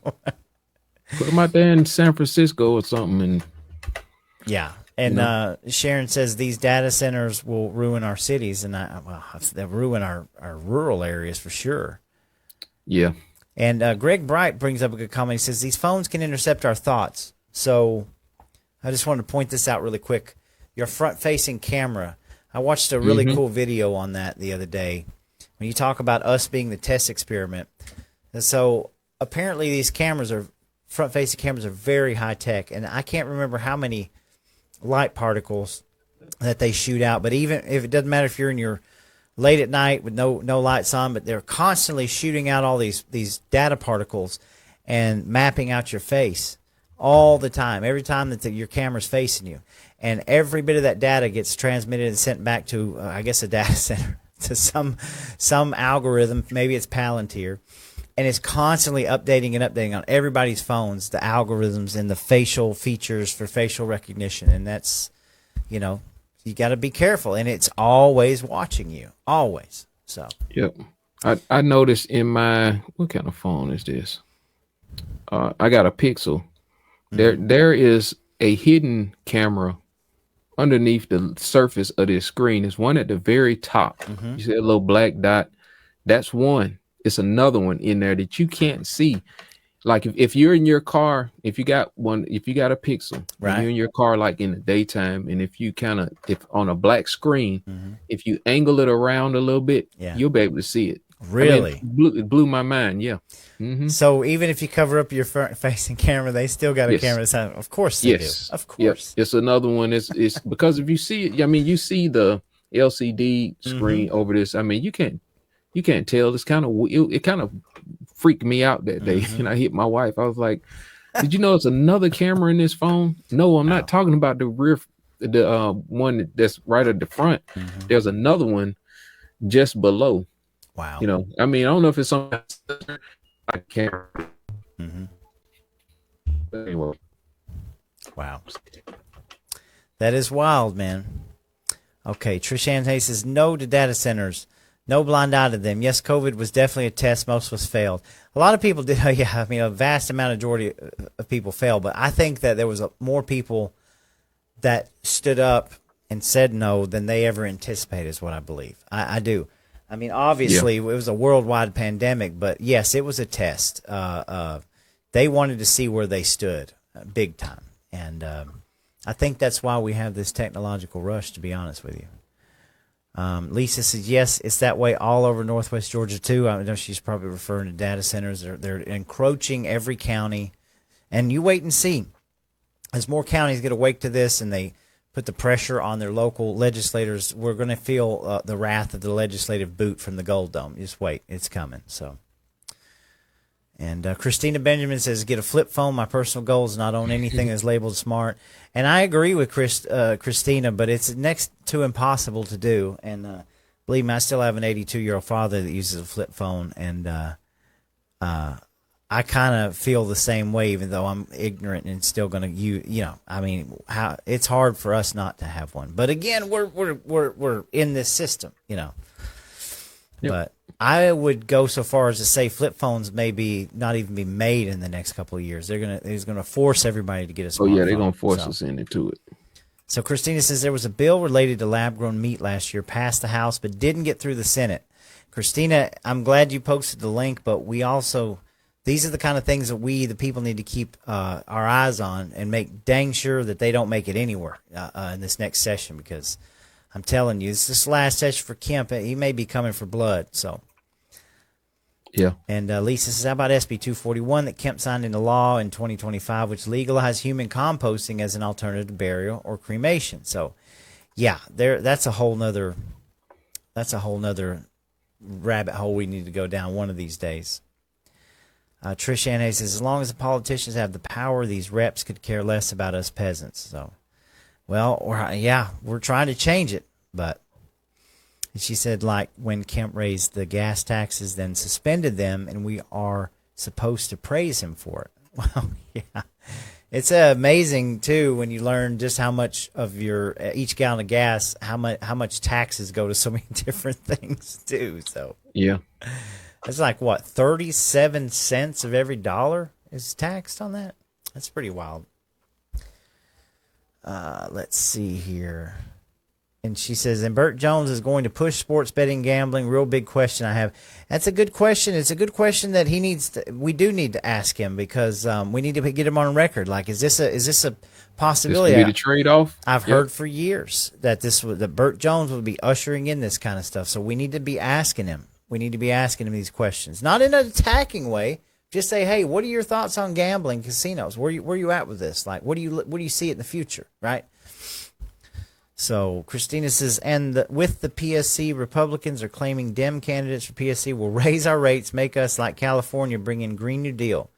Put them out there in San Francisco or something. And Sharon says these data centers will ruin our cities, and they'll ruin our rural areas for sure. Yeah. And Greg Bright brings up a good comment. He says these phones can intercept our thoughts. So I just wanted to point this out really quick. Your front-facing camera. I watched a really cool video on that the other day when you talk about us being the test experiment. And so apparently these front-facing cameras are very high-tech, and I can't remember how many light particles that they shoot out. But even if it doesn't matter if you're in your late at night with no lights on, but they're constantly shooting out all these data particles and mapping out your face all the time, every time that your camera's facing you. And every bit of that data gets transmitted and sent back to, I guess, a data center, to some algorithm. Maybe it's Palantir. And it's constantly updating on everybody's phones, the algorithms and the facial features for facial recognition. And that's, you got to be careful. And it's always watching you, always. So. Yep. I noticed in what kind of phone is this? I got a Pixel. There is a hidden camera underneath the surface of this screen. There's one at the very top. You see that little black dot? That's one. It's another one in there that you can't see. Like if you're in your car, if you got a Pixel, right, you're in your car like in the daytime, and if on a black screen, if you angle it around a little bit, you'll be able to see it. Really? It blew my mind. Yeah. Mm-hmm. So even if you cover up your front facing camera, they still got a Yes. camera that's of course they Yes. do. Of Yep. course. It's another one. It's because if you see it, I mean, you see the LCD screen over this. I mean, you can't tell. It's kind of it kind of freaked me out that day, and I hit my wife. I was like, "Did you know it's another camera in this phone?" No, I'm not talking about the rear, the one that's right at the front. There's another one just below. Wow. You know, I mean, I don't know if it's on. I can't. Anyway. Wow. That is wild, man. Okay, Trish Ann Hay says no to data centers. No blind eye to them. Yes, COVID was definitely a test. Most of us failed. A lot of people did. Yeah, I mean, a vast majority of people failed. But I think that there was more people that stood up and said no than they ever anticipated, is what I believe. I do. I mean, obviously, it was a worldwide pandemic, but yes, it was a test. They wanted to see where they stood big time. And I think that's why we have this technological rush, to be honest with you. Lisa says, yes, it's that way all over Northwest Georgia, too. I know she's probably referring to data centers. They're encroaching every county. And you wait and see. As more counties get awake to this and they put the pressure on their local legislators, we're going to feel the wrath of the legislative boot from the Gold Dome. Just wait. It's coming. So. And Christina Benjamin says, get a flip phone. My personal goal is not own anything that's labeled smart. And I agree with Christina, but it's next to impossible to do. And believe me, I still have an 82-year-old father that uses a flip phone. And I kind of feel the same way, even though I'm ignorant and still going to use, I mean, it's hard for us not to have one. But again, we're in this system, Yep. But I would go so far as to say flip phones maybe not even be made in the next couple of years. They're gonna force everybody to get a smartphone. Oh yeah, they're gonna force us into it. So Christina says there was a bill related to lab-grown meat last year, passed the House, but didn't get through the Senate. Christina, I'm glad you posted the link, but we also, these are the kind of things that we, the people, need to keep our eyes on and make dang sure that they don't make it anywhere in this next session, because I'm telling you, this is the last session for Kemp. He may be coming for blood. So, yeah. And Lisa says, how about SB 241 that Kemp signed into law in 2025, which legalized human composting as an alternative to burial or cremation? So, yeah, that's a whole nother rabbit hole we need to go down one of these days. Trish Ann Hayes says, as long as the politicians have the power, these reps could care less about us peasants. So. Well, we're trying to change it, but she said, like when Kemp raised the gas taxes, then suspended them, and we are supposed to praise him for it. Well, yeah, it's amazing too when you learn just how much of your each gallon of gas, how much taxes go to so many different things too. So yeah, it's like what 37 cents of every dollar is taxed on that. That's pretty wild. Let's see here. And she says, and Burt Jones is going to push sports betting, gambling. Real big question I have. That's a good question. It's a good question that we do need to ask him, because we need to get him on record. Like, is this a possibility? This would be the trade-off. I've heard for years that that Burt Jones would be ushering in this kind of stuff. So we need to be asking him. We need to be asking him these questions, not in an attacking way. Just say, hey, what are your thoughts on gambling casinos? Where you at with this? Like, what do you see in the future, right? So Christina says, and with the PSC, Republicans are claiming Dem candidates for PSC will raise our rates, make us like California, bring in Green New Deal.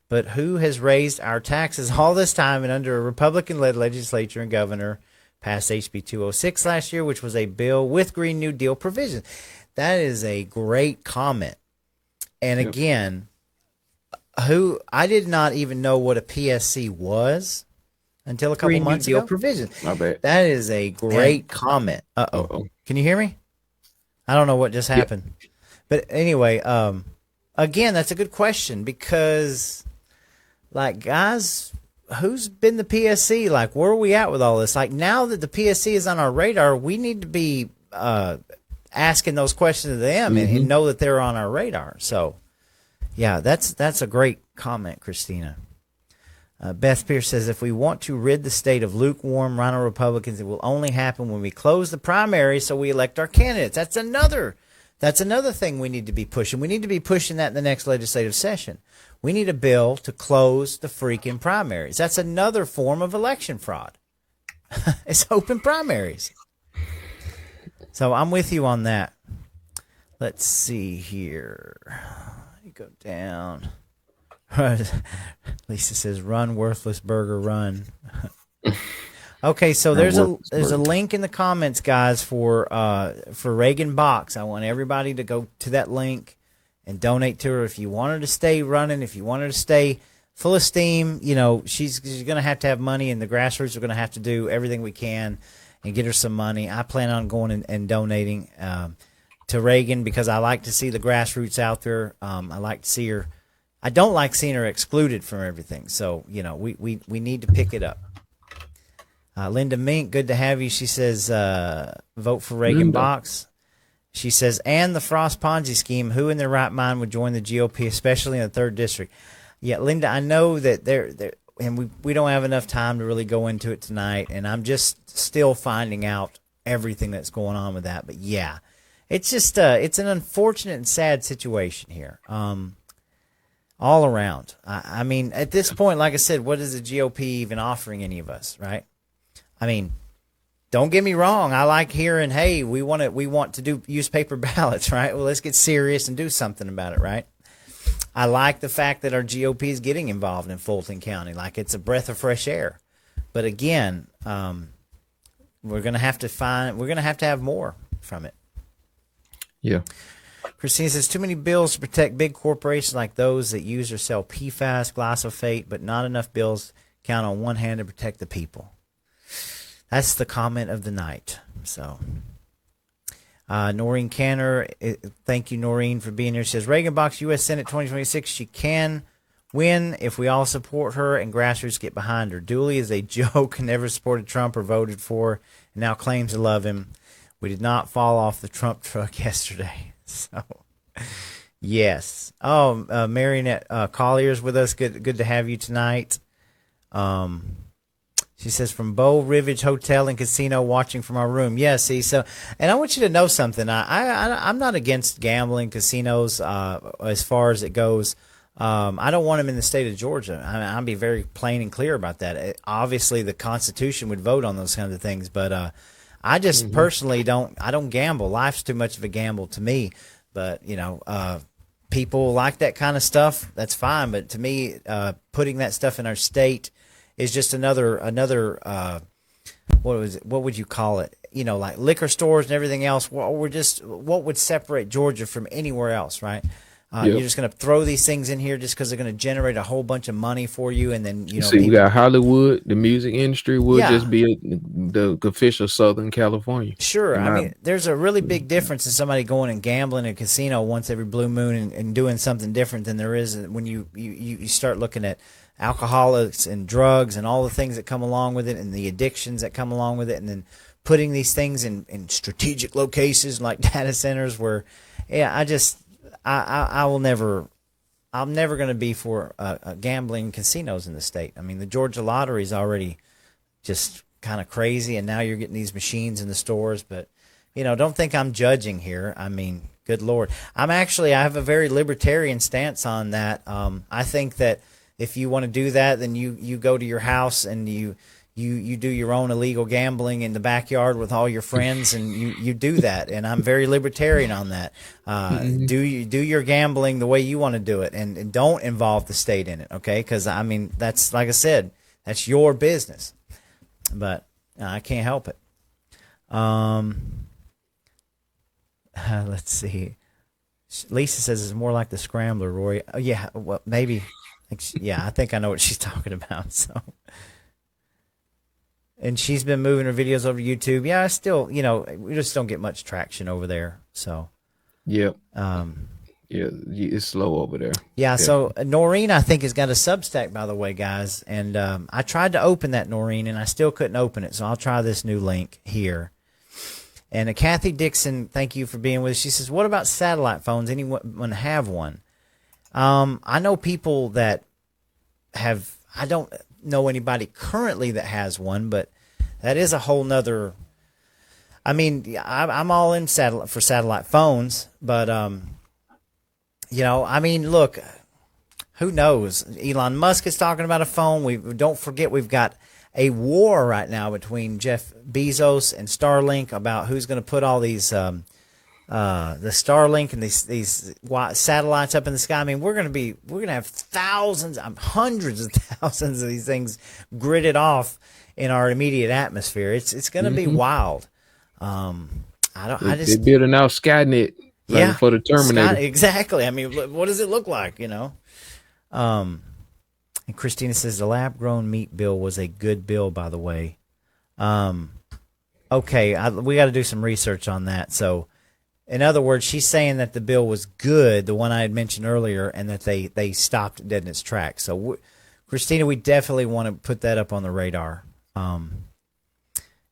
But who has raised our taxes all this time and under a Republican-led legislature and governor passed HB 206 last year, which was a bill with Green New Deal provisions? That is a great comment. And again, I did not even know what a PSC was until a couple months ago. Provision. My bad. That is a great comment. Uh-oh. Can you hear me? I don't know what just happened. Yep. But anyway, again, that's a good question, because, like, guys, who's been the PSC? Like, where are we at with all this? Like, now that the PSC is on our radar, we need to be asking those questions to them and know that they're on our radar. So, yeah, that's a great comment, Christina. Beth Pierce says, if we want to rid the state of lukewarm Rhino Republicans, it will only happen when we close the primary so we elect our candidates. That's another That's another thing we need to be pushing. We need to be pushing that in the next legislative session. We need a bill to close the freaking primaries. That's another form of election fraud. It's open primaries. So I'm with you on that. Let's see here. You go down. Lisa says, "Run, worthless burger, run." Okay, so there's a link in the comments, guys, for Reagan Box. I want everybody to go to that link and donate to her. If you want her to stay running, if you want her to stay full of steam, you know, she's going to have money, and the grassroots are going to have to do everything we can and get her some money. I plan on going and donating to Reagan because I like to see the grassroots out there. I like to see her. I don't like seeing her excluded from everything. So, you know, we need to pick it up. Linda Mink, good to have you. She says, vote for Reagan Box. She says, and the Frost Ponzi scheme, who in their right mind would join the GOP, especially in the 3rd District? Yeah, Linda, I know that and we don't have enough time to really go into it tonight, and I'm just still finding out everything that's going on with that. But, yeah, it's just it's an unfortunate and sad situation here all around. I mean, at this point, like I said, what is the GOP even offering any of us, right? I mean, don't get me wrong. I like hearing, hey, we want to use paper ballots, right? Well, let's get serious and do something about it, right? I like the fact that our GOP is getting involved in Fulton County, like it's a breath of fresh air. But again, we're gonna have to have more from it. Yeah. Christina says, too many bills to protect big corporations like those that use or sell PFAS, glyphosate, but not enough bills count on one hand to protect the people. That's the comment of the night. So, Noreen Canner, thank you, Noreen, for being here. She says, Reagan Box, U.S. Senate 2026, she can win if we all support her and grassroots get behind her. Dooley is a joke, never supported Trump or voted for, and now claims to love him. We did not fall off the Trump truck yesterday. So, yes. Oh, Marionette Collier's with us. Good to have you tonight. She says, from Beau Rivage Hotel and Casino, watching from our room. Yeah, see, so, and I want you to know something. I'm not against gambling casinos as far as it goes. I don't want them in the state of Georgia. I'll be very plain and clear about that. Obviously, the Constitution would vote on those kinds of things, but I just personally don't gamble. Life's too much of a gamble to me. But, you know, people like that kind of stuff, that's fine. But to me, putting that stuff in our state is just another what would you call it? You know, like liquor stores and everything else. Well, what would separate Georgia from anywhere else, right? You're just going to throw these things in here just because they're going to generate a whole bunch of money for you, and then you know. See, we got Hollywood. The music industry would just be the official Southern California. Sure, I mean, there's a really big difference in somebody going and gambling in a casino once every blue moon and doing something different than there is when you start looking at alcoholics and drugs and all the things that come along with it and the addictions that come along with it, and then putting these things in strategic locations like data centers where, I'm never going to be for gambling casinos in the state. I mean, the Georgia lottery is already just kind of crazy, and now you're getting these machines in the stores. But, you know, don't think I'm judging here. I mean, good Lord. I have a very libertarian stance on that. I think that if you want to do that, then you go to your house and you do your own illegal gambling in the backyard with all your friends, and you do that. And I'm very libertarian on that. Do your gambling the way you want to do it, and don't involve the state in it, okay? Because, I mean, that's, like I said, that's your business. But I can't help it. Let's see. Lisa says it's more like the Scrambler, Roy. Oh, yeah, well, maybe. Yeah, I think I know what she's talking about, so... And she's been moving her videos over to YouTube. Yeah, I still, you know, we just don't get much traction over there. So, yeah, it's slow over there. Yeah. So Noreen, I think, has got a Substack, by the way, guys. And I tried to open that, Noreen, and I still couldn't open it. So I'll try this new link here. And Kathy Dixon, thank you for being with us. She says, "What about satellite phones? Anyone have one?" I know people that have. I don't know anybody currently that has one, but that is a whole nother. I mean, I'm all in satellite phones, but I mean, look, who knows? Elon Musk is talking about a phone. We don't forget we've got a war right now between Jeff Bezos and Starlink about who's going to put all these the Starlink and these satellites up in the sky. I mean, we're going to have thousands, hundreds of thousands of these things gridded off in our immediate atmosphere. It's going to be wild. They're building out Skynet for the Terminator. Exactly. I mean, what does it look like? And Christina says the lab-grown meat bill was a good bill, by the way. Okay, we got to do some research on that. So, in other words, she's saying that the bill was good, the one I had mentioned earlier, and that they stopped dead in its tracks. So, Christina, we definitely want to put that up on the radar.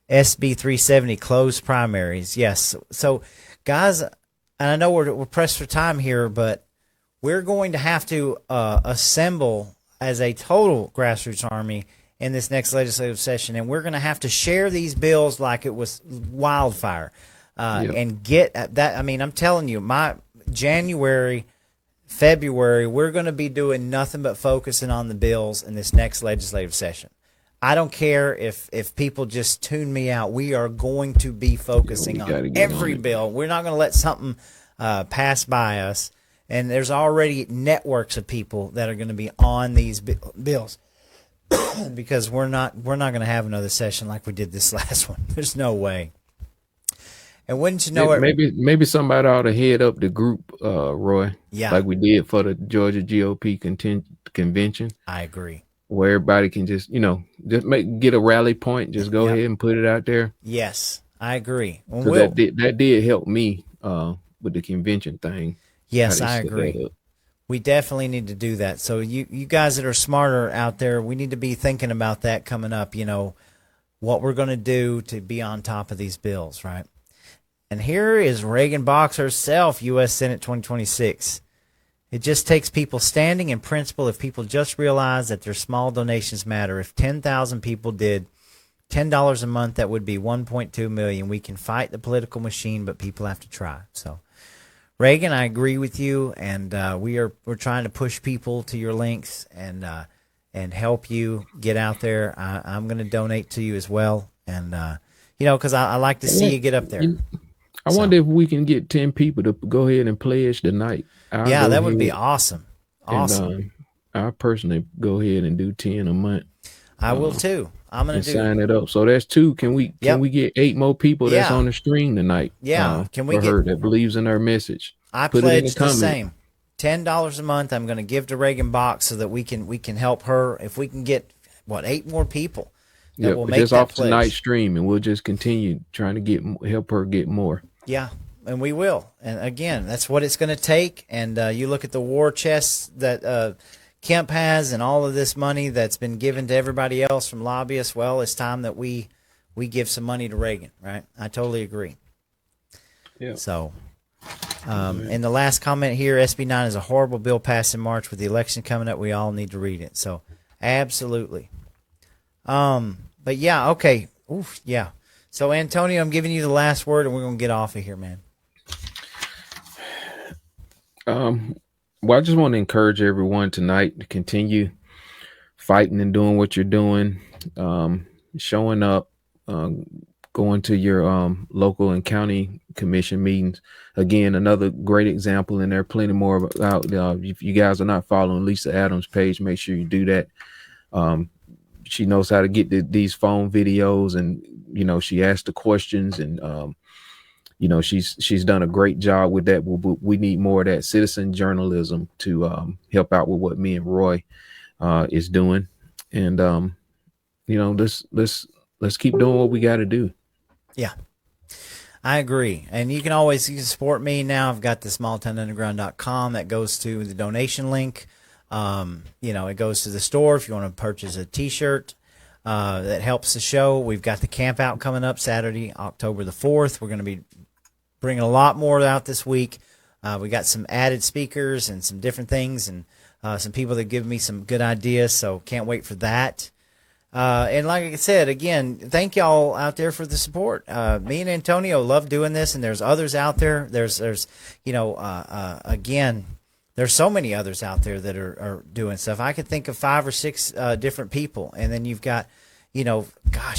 SB 370 closed primaries. Yes. So, guys, and I know we're pressed for time here, but we're going to have to assemble as a total grassroots army in this next legislative session, and we're going to have to share these bills like it was wildfire and get that. I mean, I'm telling you, my January, February, we're going to be doing nothing but focusing on the bills in this next legislative session. I don't care if people just tune me out. We are going to be focusing on every bill. We're not going to let something pass by us. And there's already networks of people that are going to be on these bills because we're not going to have another session like we did this last one. There's no way. And wouldn't you know it? Maybe somebody ought to head up the group, Roy. Yeah, like we did for the Georgia GOP convention. I agree. Where everybody can just get a rally point. Just go ahead and put it out there. Yes, I agree. That did help me with the convention thing. Yes, I agree. We definitely need to do that. So you guys that are smarter out there, we need to be thinking about that coming up, what we're going to do to be on top of these bills, right? And here is Reagan Box herself, U.S. Senate 2026. It just takes people standing in principle. If people just realize that their small donations matter. If 10,000 people did $10 a month, that would be 1.2 million. We can fight the political machine, but people have to try. So, Reagan, I agree with you, and we're trying to push people to your links and help you get out there. I'm going to donate to you as well, and because I like to see you get up there. I wonder if we can get 10 people to go ahead and pledge tonight. That would be awesome. Awesome. And, I personally go ahead and do 10 a month. I will too. I'm going to sign it up. So that's 2. Can we get 8 more people that's on the stream tonight? Yeah. Can we get her that believes in her message? I pledge the same. $10 a month. I'm going to give to Reagan Box so that we can help her. If we can get 8 more people, that will make just that off pledge. Tonight's stream, and we'll just continue trying to help her get more. Yeah, and we will. And again, that's what it's going to take. And you look at the war chest that Kemp has, and all of this money that's been given to everybody else from lobbyists. Well, it's time that we give some money to Reagan, right? I totally agree. Yeah. So, and the last comment here: SB 9 is a horrible bill passed in March. With the election coming up, we all need to read it. So, absolutely. But yeah, okay. Oof, yeah. So, Antonio, I'm giving you the last word, and we're going to get off of here, man. Well, I just want to encourage everyone tonight to continue fighting and doing what you're doing, showing up, going to your local and county commission meetings. Again, another great example, and there are plenty more out. If you guys are not following Lisa Adams' page, make sure you do that. She knows how to get these phone videos, and she asks the questions, and she's done a great job with that. We need more of that citizen journalism to help out with what me and Roy is doing, and let's keep doing what we got to do. Yeah, I agree. And you can support me now. I've got the smalltownunderground.com that goes to the donation link. It goes to the store if you want to purchase a t-shirt that helps the show. We've got the camp out coming up Saturday, October the 4th. We're going to be bringing a lot more out this week. We got some added speakers and some different things, and some people that give me some good ideas. So can't wait for that. And like I said, again, thank y'all out there for the support. Me and Antonio love doing this, and there's others out there. There's again, there's so many others out there that are doing stuff. I could think of 5 or 6 different people, and then you've got,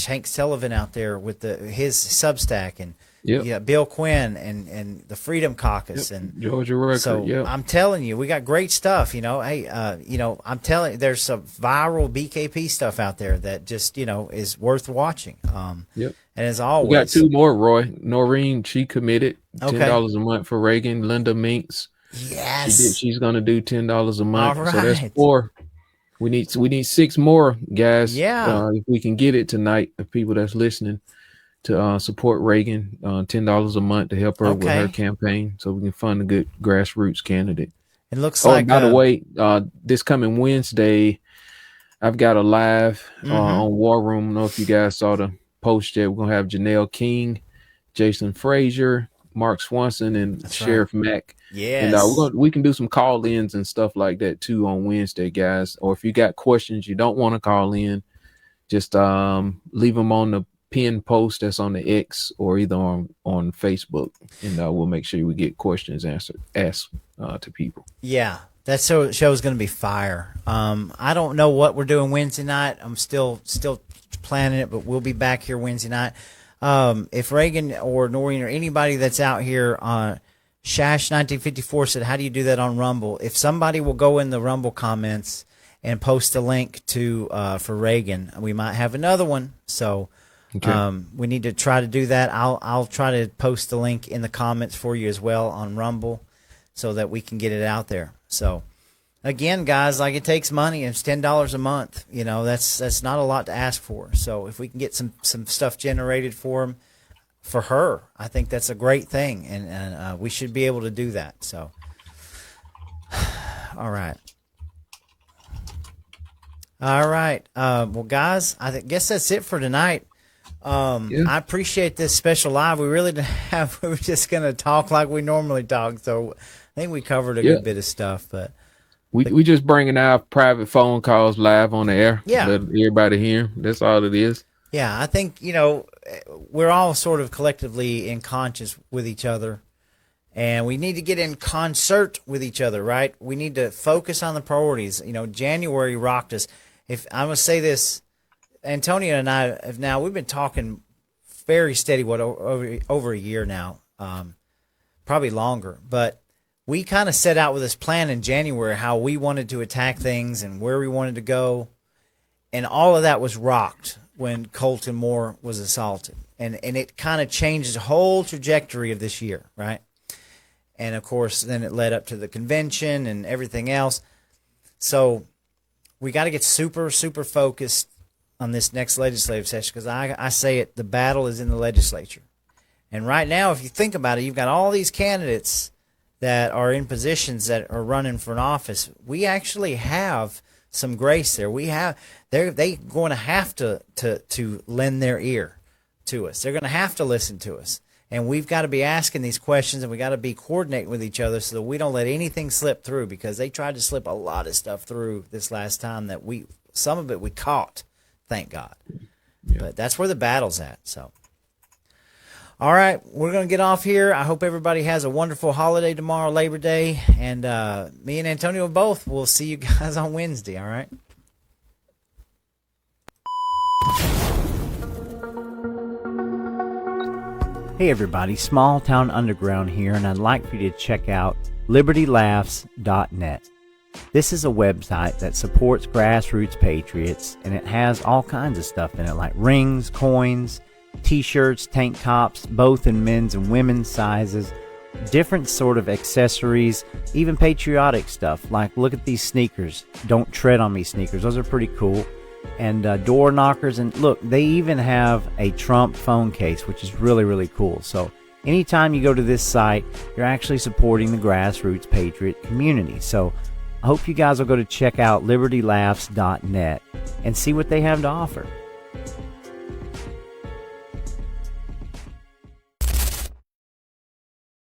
Hank Sullivan out there with his Substack, and Bill Quinn and the Freedom Caucus, and Georgia Record. So I'm telling you, we got great stuff. Hey, I'm telling you, there's some viral BKP stuff out there that just is worth watching. And as always, we got 2 more. Roy Noreen, she committed $10 a month for Reagan. Linda Minks, yes, she's going to do $10 a month. All right. So that's 4. We need 6 more, guys. Yeah, if we can get it tonight, the people that's listening, to support Reagan, $10 a month to help her with her campaign, so we can fund a good grassroots candidate. It looks like. By the way, this coming Wednesday, I've got a live on War Room. I don't know if you guys saw the post yet. We're gonna have Janelle King, Jason Frazier, Mark Swanson, and Sheriff Mack. Yes. And we can do some call-ins and stuff like that too on Wednesday, guys. Or if you got questions you don't want to call in, just leave them on the pinned post that's on the X or either on Facebook, and we'll make sure we get questions asked to people. Yeah, that show is going to be fire. I don't know what we're doing Wednesday night. I'm still planning it, but we'll be back here Wednesday night. If Reagan or Noreen or anybody that's out here on Shash 1954 said, how do you do that on Rumble? If somebody will go in the Rumble comments and post a link to for Reagan, we might have another one. So we need to try to do that. I'll try to post the link in the comments for you as well on Rumble, so that we can get it out there. So again, guys, like, it takes money. It's $10 a month. That's not a lot to ask for. So if we can get some stuff generated for her, I think that's a great thing, and we should be able to do that. So, all right. Well, guys, I guess that's it for tonight. I appreciate this special live. We really didn't have. We were just gonna talk like we normally talk, so I think we covered a good bit of stuff. But we just bringing out private phone calls live on the air. Yeah, let everybody hear. That's all it is. Yeah, I think we're all sort of collectively in conscious with each other, and we need to get in concert with each other. Right? We need to focus on the priorities. January rocked us. If I'm gonna say this. Antonio and I we've been talking very steady, over a year now, probably longer. But we kind of set out with this plan in January, how we wanted to attack things and where we wanted to go. And all of that was rocked when Colton Moore was assaulted. And it kind of changed the whole trajectory of this year, right? And, of course, then it led up to the convention and everything else. So we got to get super, super focused on this next legislative session, because I say it, the battle is in the legislature. And right now, if you think about it, you've got all these candidates that are in positions that are running for an office. We actually have some grace there. They're going to have to lend their ear to us. They're going to have to listen to us. And we've got to be asking these questions, and we got to be coordinating with each other so that we don't let anything slip through, because they tried to slip a lot of stuff through this last time that some of it we caught. Thank God. Yeah. But that's where the battle's at. So, all right, we're going to get off here. I hope everybody has a wonderful holiday tomorrow, Labor Day. And me and Antonio both will see you guys on Wednesday, all right? Hey, everybody. Small Town Underground here, and I'd like for you to check out LibertyLaughs.net. This is a website that supports grassroots patriots, and it has all kinds of stuff in it, like rings, coins, t-shirts, tank tops, both in men's and women's sizes, different sort of accessories, even patriotic stuff. Like, look at these sneakers. Don't tread on me sneakers. Those are pretty cool. And door knockers. And look, they even have a Trump phone case, which is really, really cool. So anytime you go to this site, you're actually supporting the grassroots patriot community. So I hope you guys will go to check out LibertyLaughs.net and see what they have to offer.